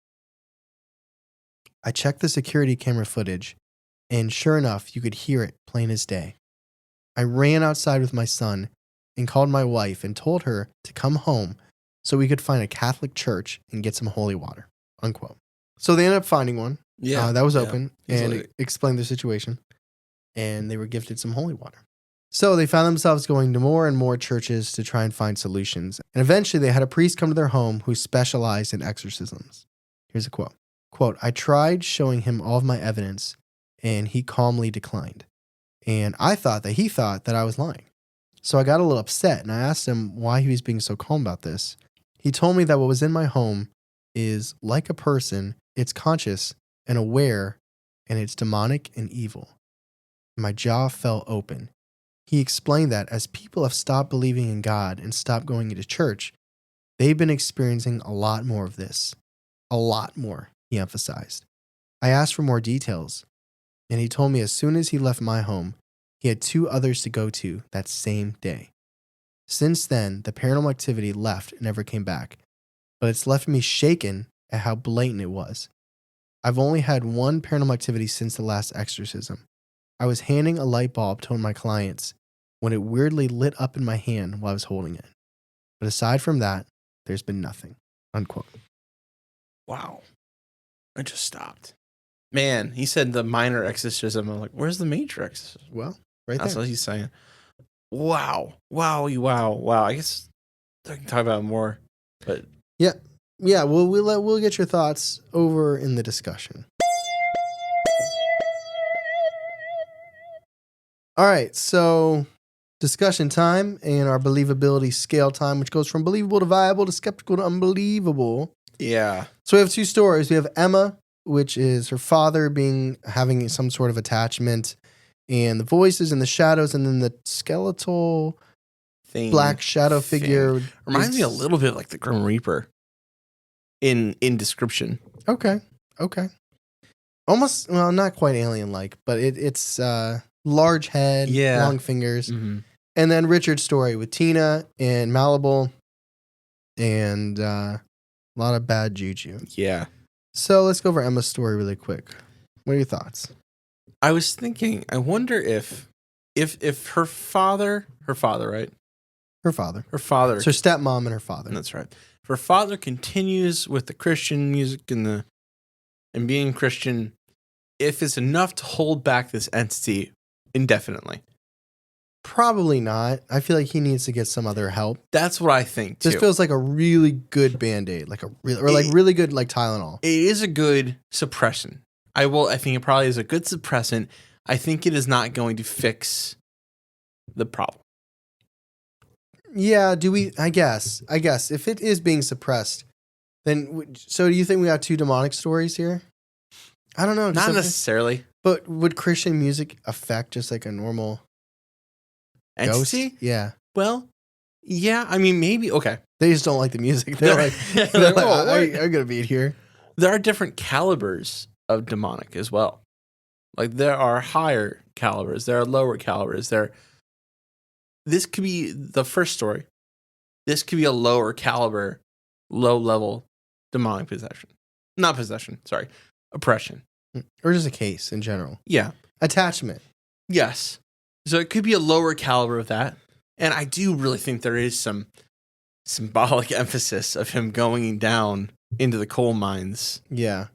A: I checked the security camera footage, and sure enough, you could hear it plain as day. I ran outside with my son and called my wife and told her to come home so we could find a Catholic church and get some holy water, unquote. So they ended up finding one.
B: Yeah.
A: That was open and
B: it
A: explained their situation. And they were gifted some holy water. So they found themselves going to more and more churches to try and find solutions. And eventually they had a priest come to their home who specialized in exorcisms. Here's a quote. Quote, I tried showing him all of my evidence and he calmly declined. And I thought that he thought that I was lying. So I got a little upset and I asked him why he was being so calm about this. He told me that what was in my home is like a person, it's conscious and aware, and it's demonic and evil. My jaw fell open. He explained that as people have stopped believing in God and stopped going into church, they've been experiencing a lot more of this. A lot more, he emphasized. I asked for more details, and he told me as soon as he left my home, he had 2 others to go to that same day. Since then, the paranormal activity left and never came back, but it's left me shaken at how blatant it was. I've only had 1 paranormal activity since the last exorcism. I was handing a light bulb to one of my clients when it weirdly lit up in my hand while I was holding it. But aside from that, there's been nothing. Unquote.
B: Wow. I just stopped. Man, he said the minor exorcism. I'm like, where's the major exorcism?
A: Well, right
B: That's
A: there.
B: what he's saying. Wow. Wow. I guess I can talk about it more, but
A: Yeah. Well, we'll get your thoughts over in the discussion. All right, so discussion time and our believability scale time, which goes from believable to viable to skeptical to unbelievable.
B: yeah.
A: So we have 2 stories. We have Emma, which is her father having some sort of attachment, and the voices and the shadows, and then the skeletal black shadow figure.
B: Reminds me a little bit like the Grim Reaper in description.
A: Okay. Almost, well, not quite alien-like, but it's large head, long fingers.
B: Mm-hmm.
A: And then Richard's story with Tina and Melable and a lot of bad juju.
B: Yeah.
A: So let's go over Emma's story really quick. What are your thoughts?
B: I was thinking, I wonder if her father, right?
A: Her father.
B: So
A: her stepmom and her father.
B: That's right. If her father continues with the Christian music and being Christian, if it's enough to hold back this entity indefinitely.
A: Probably not. I feel like he needs to get some other help.
B: That's what I think too.
A: This feels like a really good Band-Aid, really good like Tylenol.
B: It is a good suppressant. I think it probably is a good suppressant. I think it is not going to fix the problem.
A: Yeah, I guess if it is being suppressed, then so do you think we got 2 demonic stories here? I don't know.
B: Not necessarily.
A: But would Christian music affect just like a normal
B: entity?
A: Ghost? Yeah.
B: Well, yeah. I mean, maybe. Okay.
A: They just don't like the music. They're like, I'm gonna be here.
B: There are different calibers of demonic as well. Like there are higher calibers, there are lower calibers. This could be the first story. This could be a lower caliber, low level demonic possession. Not possession, sorry. Oppression.
A: Or just a case in general.
B: Yeah.
A: Attachment.
B: Yes. So it could be a lower caliber of that. And I do really think there is some symbolic emphasis of him going down into the coal mines.
A: Yeah.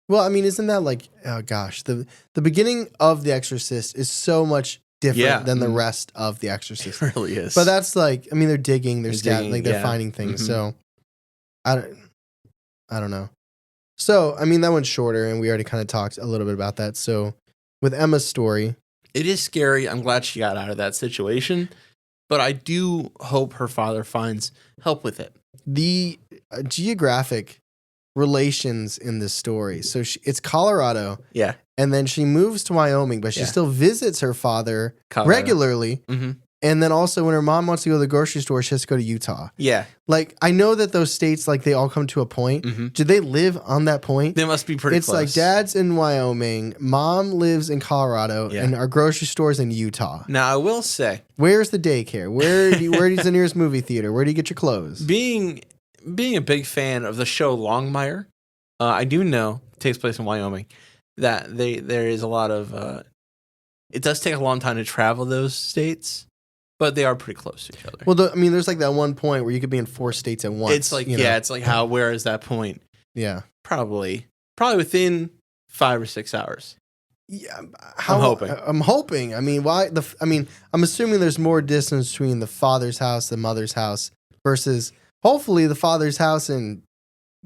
A: Well, I mean, isn't that like, oh gosh, the beginning of The Exorcist is so much different than the rest of The Exorcist.
B: It really is.
A: But that's like, I mean, they're digging, they're finding things.
B: Mm-hmm.
A: So I don't know. So, I mean, that one's shorter and we already kind of talked a little bit about that. So with Emma's story,
B: it is scary. I'm glad she got out of that situation, but I do hope her father finds help with it.
A: The geographic relations in this story. So it's Colorado.
B: Yeah.
A: And then she moves to Wyoming, but she still visits her father regularly.
B: Mm-hmm.
A: And then also when her mom wants to go to the grocery store, she has to go to Utah.
B: Yeah.
A: Like, I know that those states, like, they all come to a point.
B: Mm-hmm.
A: Do they live on that point?
B: They must be pretty close.
A: It's like dad's in Wyoming, mom lives in Colorado, and our grocery store's in Utah.
B: Now, I will say,
A: where's the daycare? Where's the nearest movie theater? Where do you get your clothes?
B: Being a big fan of the show Longmire, I do know it takes place in Wyoming, that there is a lot of it does take a long time to travel those states, but they are pretty close to each other.
A: Well, I mean, there's like that one point where you could be in 4 states at once.
B: It's like, it's like where is that point?
A: Yeah.
B: Probably within 5 or 6 hours.
A: Yeah,
B: I'm hoping.
A: I'm hoping. I mean, why? I'm assuming there's more distance between the father's house, the mother's house, versus hopefully the father's house and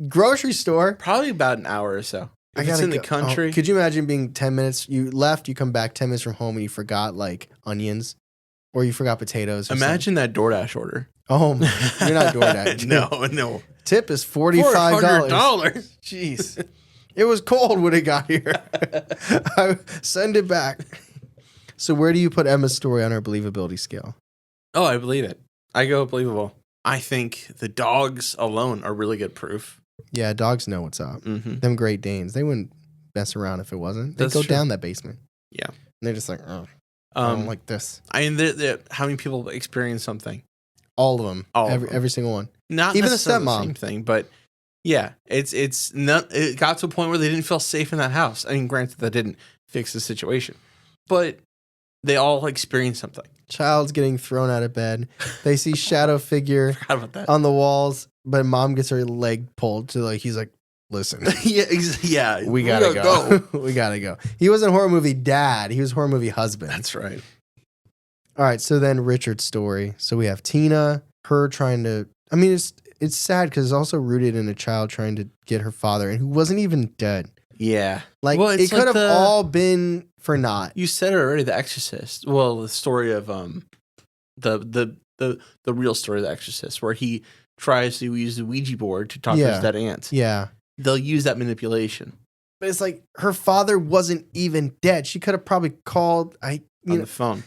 A: grocery store.
B: Probably about an hour or so. If it's in the country.
A: Could you imagine being 10 minutes? You left, you come back 10 minutes from home, and you forgot like onions, or you forgot potatoes.
B: Imagine that DoorDash order.
A: Oh, you're not DoorDash.
B: No.
A: Tip is $45.
B: $400.
A: Jeez. It was cold when it got here. I send it back. So where do you put Emma's story on our believability scale?
B: Oh, I believe it. I go believable. I think the dogs alone are really good proof.
A: Yeah, dogs know what's up.
B: Mm-hmm.
A: Them Great Danes, they wouldn't mess around if it wasn't. They'd go down that basement.
B: Yeah.
A: And they're just like, oh, I don't like this.
B: I mean, how many people experience something?
A: All of them. Every single one.
B: Not
A: even the
B: necessarily
A: stepmom.
B: The same thing, but yeah, it's not. It got to a point where they didn't feel safe in that house. I mean, granted, that didn't fix the situation, but they all experienced something.
A: Child's getting thrown out of bed. They see shadow figure
B: Forgot about that.
A: on the walls, but mom gets her leg pulled to he's like, listen.
B: yeah,
A: we gotta go. We gotta go. He wasn't horror movie dad. He was horror movie husband.
B: That's right.
A: All right. So then Richard's story. So we have Tina, her trying to, I mean, it's sad because it's also rooted in a child trying to get her father and who wasn't even dead.
B: Yeah.
A: Like, well, it could have all been for naught.
B: You said it already, The Exorcist. Well, the story of the real story of The Exorcist, where he tries to use the Ouija board to talk to his dead aunt.
A: Yeah.
B: They'll use that manipulation.
A: But it's like her father wasn't even dead. She could have probably called
B: on the phone.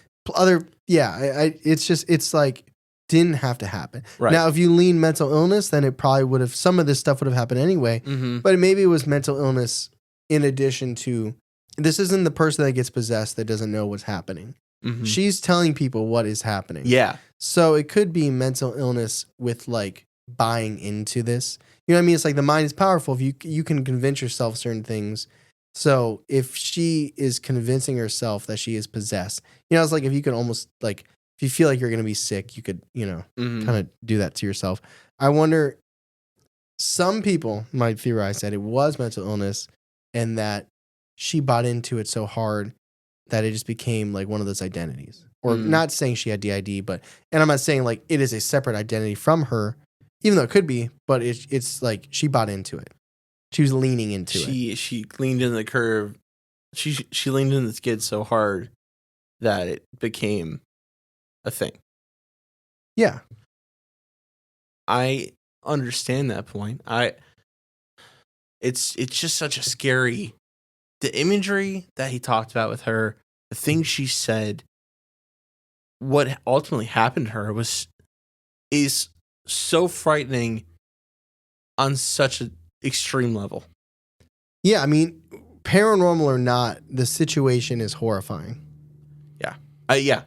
A: It's like didn't have to happen.
B: Right.
A: Now, if you lean mental illness, then it probably would have, some of this stuff would have happened anyway.
B: Mm-hmm.
A: But maybe it was mental illness in addition to, this isn't the person that gets possessed that doesn't know what's happening.
B: Mm-hmm.
A: She's telling people what is happening.
B: Yeah.
A: So it could be mental illness with like buying into this. You know what I mean? It's like the mind is powerful. If you can convince yourself certain things. So if she is convincing herself that she is possessed, it's like if you could almost like, if you feel like you're going to be sick, you could,
B: mm-hmm.
A: kind of do that to yourself. I wonder, some people might theorize that it was mental illness and that she bought into it so hard that it just became like one of those identities. Or not saying she had DID, and I'm not saying like it is a separate identity from her, even though it could be, but it's like she bought into it. She was leaning into it.
B: She leaned in the curve. She leaned in the skid so hard that it became a thing.
A: Yeah.
B: I understand that point. It's just such a scary, the imagery that he talked about with her, the things she said, what ultimately happened to her is so frightening on such an extreme level.
A: Yeah, I mean, paranormal or not, the situation is horrifying.
B: Yeah.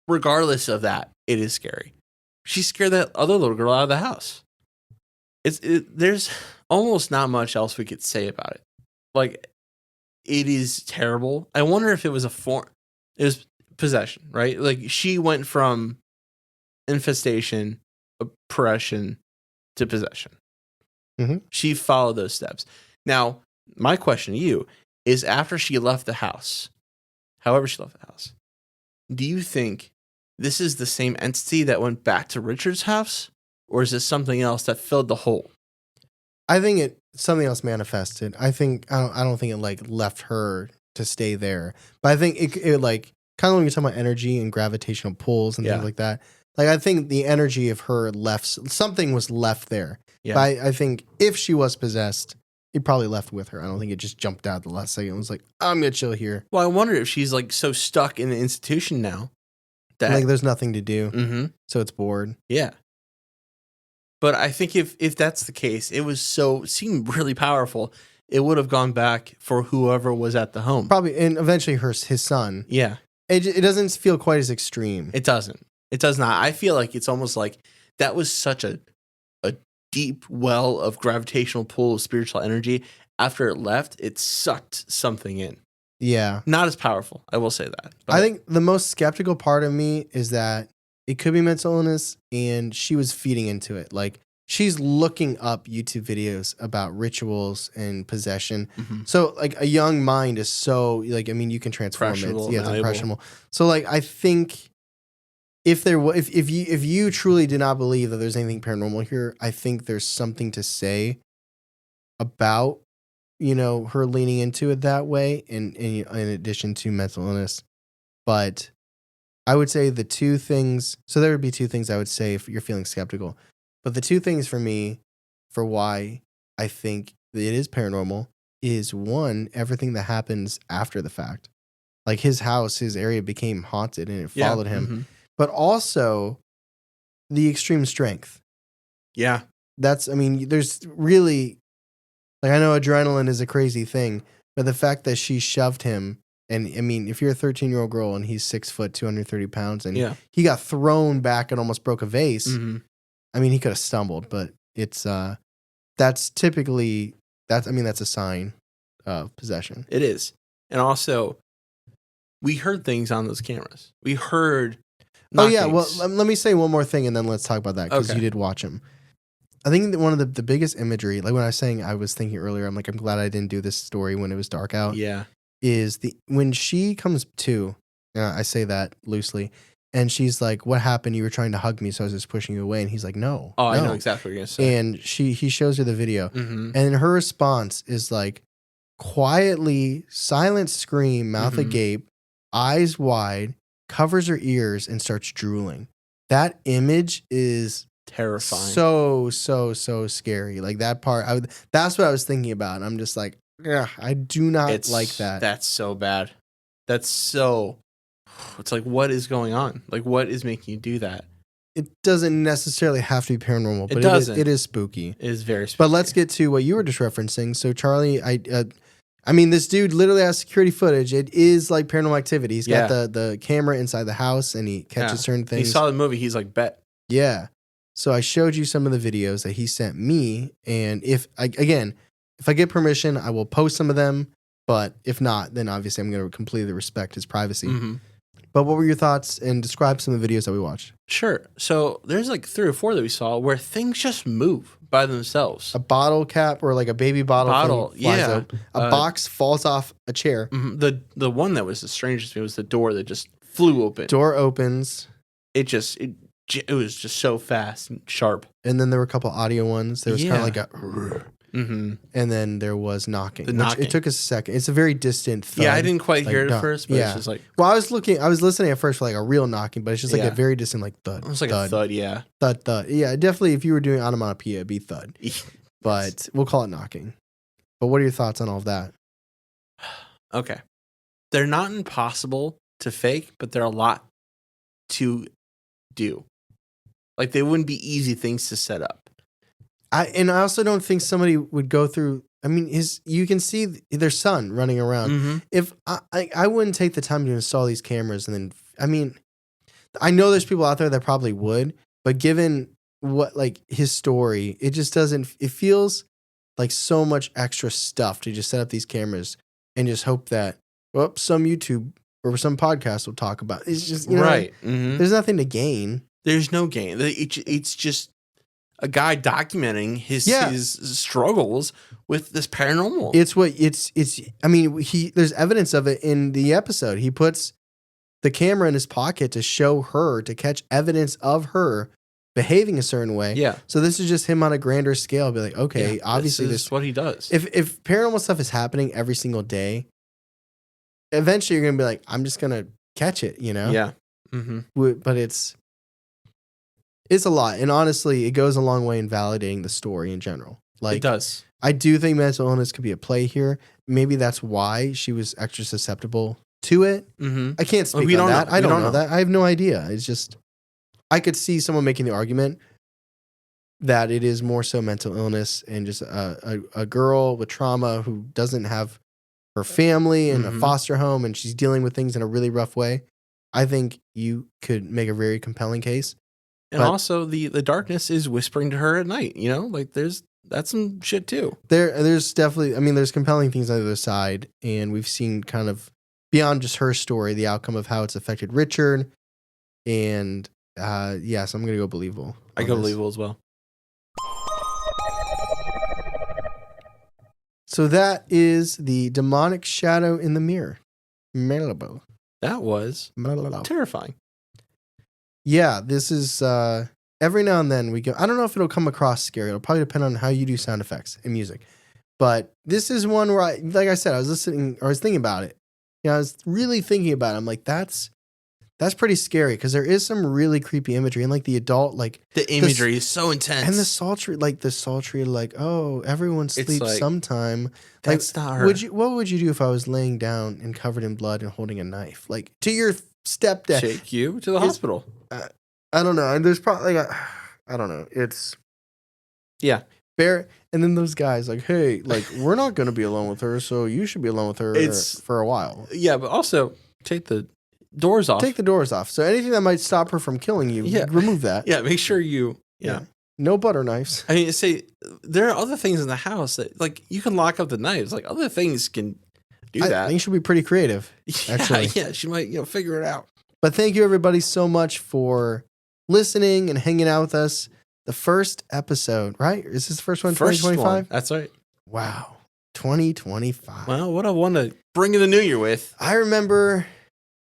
B: Regardless of that, it is scary. She scared that other little girl out of the house. There's almost not much else we could say about it. Like, it is terrible. I wonder if it was it was possession, right? Like, she went from infestation, oppression, to possession.
A: Mm-hmm.
B: She followed those steps. Now, my question to you is, after she left the house, however she left the house, do you think this is the same entity that went back to Richard's house? Or is it something else that filled the hole?
A: I think something else manifested. I don't think it like left her to stay there. But I think it like, kind of when you're talking about energy and gravitational pulls and things like that. Like, I think the energy of her left, something was left there. Yeah. But I think if she was possessed, it probably left with her. I don't think it just jumped out the last second. It was like, I'm going to chill here.
B: Well, I wonder if she's like so stuck in the institution now that
A: like there's nothing to do.
B: Mm-hmm.
A: So it's bored.
B: Yeah. But I think if that's the case, it seemed really powerful. It would have gone back for whoever was at the home.
A: Probably, and eventually his son.
B: Yeah.
A: It doesn't feel quite as extreme.
B: It doesn't. It does not. I feel like it's almost like that was such a deep well of gravitational pull of spiritual energy. After it left, it sucked something in.
A: Yeah.
B: Not as powerful, I will say that.
A: But I think the most skeptical part of me is that it could be mental illness and she was feeding into it. Like, she's looking up YouTube videos about rituals and possession.
B: Mhm.
A: So like a young mind is so like, I mean, you can transform it.
B: Impressionable,
A: Yeah, it's
B: malleable.
A: impressionable. So like, I think if you truly did not believe that there's anything paranormal here, I think there's something to say about, her leaning into it that way in addition to mental illness. But I would say the two things, so there would be two things I would say if you're feeling skeptical. But the two things for me, for why I think that it is paranormal, is one, everything that happens after the fact. Like his house, his area became haunted and it followed him.
B: Mhm.
A: But also the extreme strength.
B: Yeah.
A: There's really, like, I know adrenaline is a crazy thing, but the fact that she shoved him, and I mean, if you're a 13-year-old girl and he's 6 foot, 230 pounds, and he got thrown back and almost broke a vase,
B: Mhm.
A: I mean, he could have stumbled, but it's, that's typically, that's a sign of possession.
B: It is. And also, we heard things on those cameras. We heard knockings.
A: Oh, yeah. Well, let me say one more thing and then let's talk about that because you did watch them. I think that one of the biggest imagery, like when I was saying, I was thinking earlier, I'm like, I'm glad I didn't do this story when it was dark out.
B: Yeah.
A: Is when she comes to, I say that loosely, and she's like, "What happened? You were trying to hug me, so I was just pushing you away." And he's like, "No."
B: Oh,
A: no.
B: I know exactly what you're going to say.
A: And he shows her the video,
B: Mhm.
A: and her response is like, quietly, silent scream, mouth agape, eyes wide, covers her ears, and starts drooling. That image is
B: terrifying.
A: So scary. Like that part, that's what I was thinking about. And I'm just like, yeah, I do not like that.
B: That's so bad. It's like, what is going on? Like, what is making you do that?
A: It doesn't necessarily have to be paranormal, but it is spooky.
B: It is very spooky.
A: But let's get to what you were just referencing. So Charlie, I mean, this dude literally has security footage. It is like Paranormal Activity. He's got the camera inside the house and he catches certain things.
B: He saw the movie. He's like, bet.
A: Yeah. So I showed you some of the videos that he sent me. And if I get permission, I will post some of them. But if not, then obviously I'm going to completely respect his privacy.
B: Mm-hmm.
A: But what were your thoughts, and describe some of the videos that we watched?
B: Sure. So there's like 3 or 4 that we saw where things just move by themselves.
A: A bottle cap or like a baby bottle flies up. A box falls off a chair.
B: Mm-hmm. The one that was the strangest to me was the door that just flew open.
A: Door opens.
B: It was just so fast and sharp.
A: And then there were a couple audio ones. There was kind of like a...
B: Mm-hmm.
A: And then there was knocking. It took us a second. It's a very distant thud.
B: Yeah, I didn't quite hear it at first, but it's just like...
A: Well, I was listening at first for like a real knocking, but it's just like a very distant like thud.
B: It was like a thud, yeah.
A: Thud, thud. Yeah, definitely if you were doing onomatopoeia, it'd be thud. But we'll call it knocking. But what are your thoughts on all of that?
B: Okay. They're not impossible to fake, but they're a lot to do. Like, they wouldn't be easy things to set up.
A: I also don't think somebody would go through. I mean, you can see their son running around.
B: Mm-hmm.
A: If I wouldn't take the time to install these cameras, and then I mean, I know there's people out there that probably would, but given what like his story, it just doesn't. It feels like so much extra stuff to just set up these cameras and just hope that some YouTube or some podcast will talk about. It's just
B: right. Mm-hmm.
A: There's nothing to gain.
B: There's no gain. It's just a guy documenting his struggles with this paranormal.
A: I mean, there's evidence of it in the episode. He puts the camera in his pocket to show her, to catch evidence of her behaving a certain way.
B: Yeah.
A: So this is just him on a grander scale. Be like, okay, obviously
B: this is what he does.
A: If paranormal stuff is happening every single day, eventually you're going to be like, I'm just going to catch it,
B: Yeah. Mm-hmm.
A: But it's a lot. And honestly, it goes a long way in validating the story in general. Like,
B: it does.
A: I do think mental illness could be a play here. Maybe that's why she was extra susceptible to it.
B: Mm-hmm.
A: I can't speak on that. I don't know that. I have no idea. It's just, I could see someone making the argument that it is more so mental illness and just a girl with trauma who doesn't have her family in a foster home and she's dealing with things in a really rough way. I think you could make a very compelling case.
B: And also the darkness is whispering to her at night, like that's some shit too.
A: There's definitely, there's compelling things on the other side. And we've seen kind of beyond just her story, the outcome of how it's affected Richard. And so I'm going to go believable.
B: I go believable as well.
A: So that is the demonic shadow in the mirror. Melable.
B: That was terrifying.
A: Yeah, this is every now and then we go. I don't know if it'll come across scary. It'll probably depend on how you do sound effects and music. But this is one where like I said, I was thinking about it. I was really thinking about it. I'm like, that's pretty scary because there is some really creepy imagery and like the adult, like
B: the imagery is so intense.
A: And the sultry, like, oh, everyone sleeps like, sometime.
B: That's
A: like,
B: not her.
A: What would you do if I was laying down and covered in blood and holding a knife? Like to your stepdad.
B: Take you to the hospital.
A: I don't know. There's probably I don't know. It's bear. And then those guys like, hey, like we're not going to be alone with her, so you should be alone with her for a while.
B: Yeah, but also take the doors off.
A: Take the doors off. So anything that might stop her from killing you, remove that.
B: Yeah, make sure you. Yeah.
A: No butter knives.
B: I mean, say there are other things in the house that like you can lock up the knives. Like other things can do that.
A: I think she'll be pretty creative. Actually,
B: yeah, she might figure it out.
A: But thank you everybody so much for listening and hanging out with us. The first episode, right? Is this the first one? 2025.
B: That's right.
A: Wow, 2025.
B: Well, what I want to bring in the new year with.
A: I remember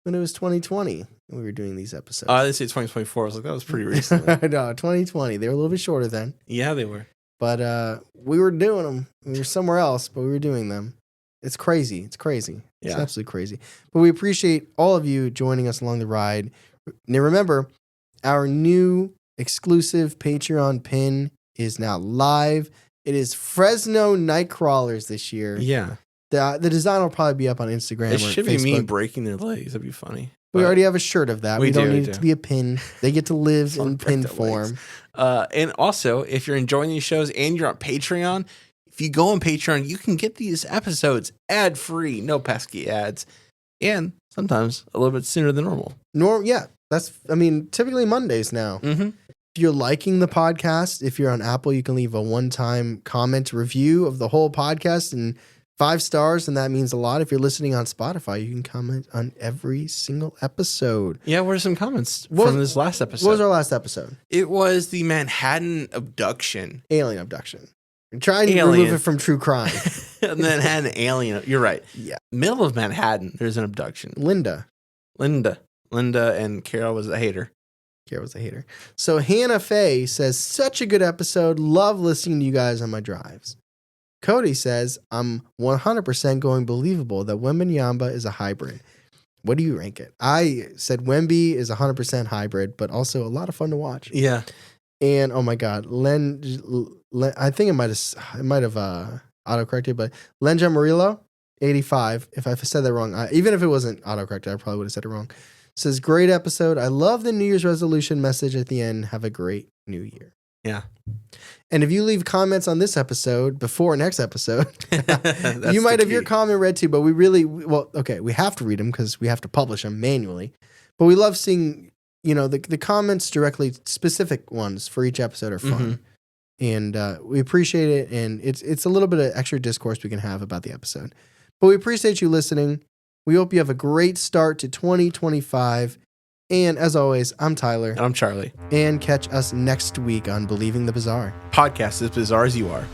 A: when it was 2020. We were doing these episodes.
B: I didn't say 2024. I was like, that was pretty recently.
A: No, 2020. They were a little bit shorter then.
B: Yeah, they were.
A: But we were doing them. We were somewhere else, but we were doing them. It's crazy. It's crazy. It's absolutely crazy. But we appreciate all of you joining us along the ride. Now remember, our new exclusive Patreon pin is now live. It is Fresno Nightcrawlers this year.
B: Yeah.
A: The design will probably be up on Instagram or
B: should
A: Facebook.
B: be me breaking their legs. That'd be funny.
A: We already have a shirt of that. We don't need it to be a pin. They get to live in pin form.
B: And also, if you're enjoying these shows and you're on Patreon, if you go on Patreon, you can get these episodes ad-free, no pesky ads, and sometimes a little bit sooner than normal.
A: Typically Mondays now.
B: Mm-hmm.
A: If you're liking the podcast, if you're on Apple, you can leave a one-time comment review of the whole podcast and 5 stars, and that means a lot. If you're listening on Spotify, you can comment on every single episode.
B: Yeah, what are some comments from this last episode?
A: What was our last episode?
B: It was the Manhattan Abduction.
A: Alien Abduction. We're trying to remove it from true crime.
B: Manhattan Alien. You're right.
A: Yeah.
B: Middle of Manhattan, there's an abduction.
A: Linda
B: and Carol was a hater.
A: So Hannah Faye says, such a good episode. Love listening to you guys on my drives. Cody says, I'm 100% going believable that Wembenyamba is a hybrid. What do you rank it? I said Wemby is 100% hybrid, but also a lot of fun to watch.
B: Yeah.
A: And oh my God, Len I think it might have auto-corrected, but Len Jamarillo, 85. If I said that wrong, even if it wasn't auto-corrected, I probably would have said it wrong. Says, great episode. I love the New Year's resolution message at the end. Have a great new year.
B: Yeah.
A: And if you leave comments on this episode before next episode, you might have your comment read too, but we have to read them because we have to publish them manually. But we love seeing, the comments directly, specific ones for each episode are fun. Mm-hmm. And we appreciate it. And it's a little bit of extra discourse we can have about the episode. But we appreciate you listening. We hope you have a great start to 2025. And as always, I'm Tyler.
B: And I'm Charlie.
A: And catch us next week on Believing the Bizarre.
B: Podcast as bizarre as you are.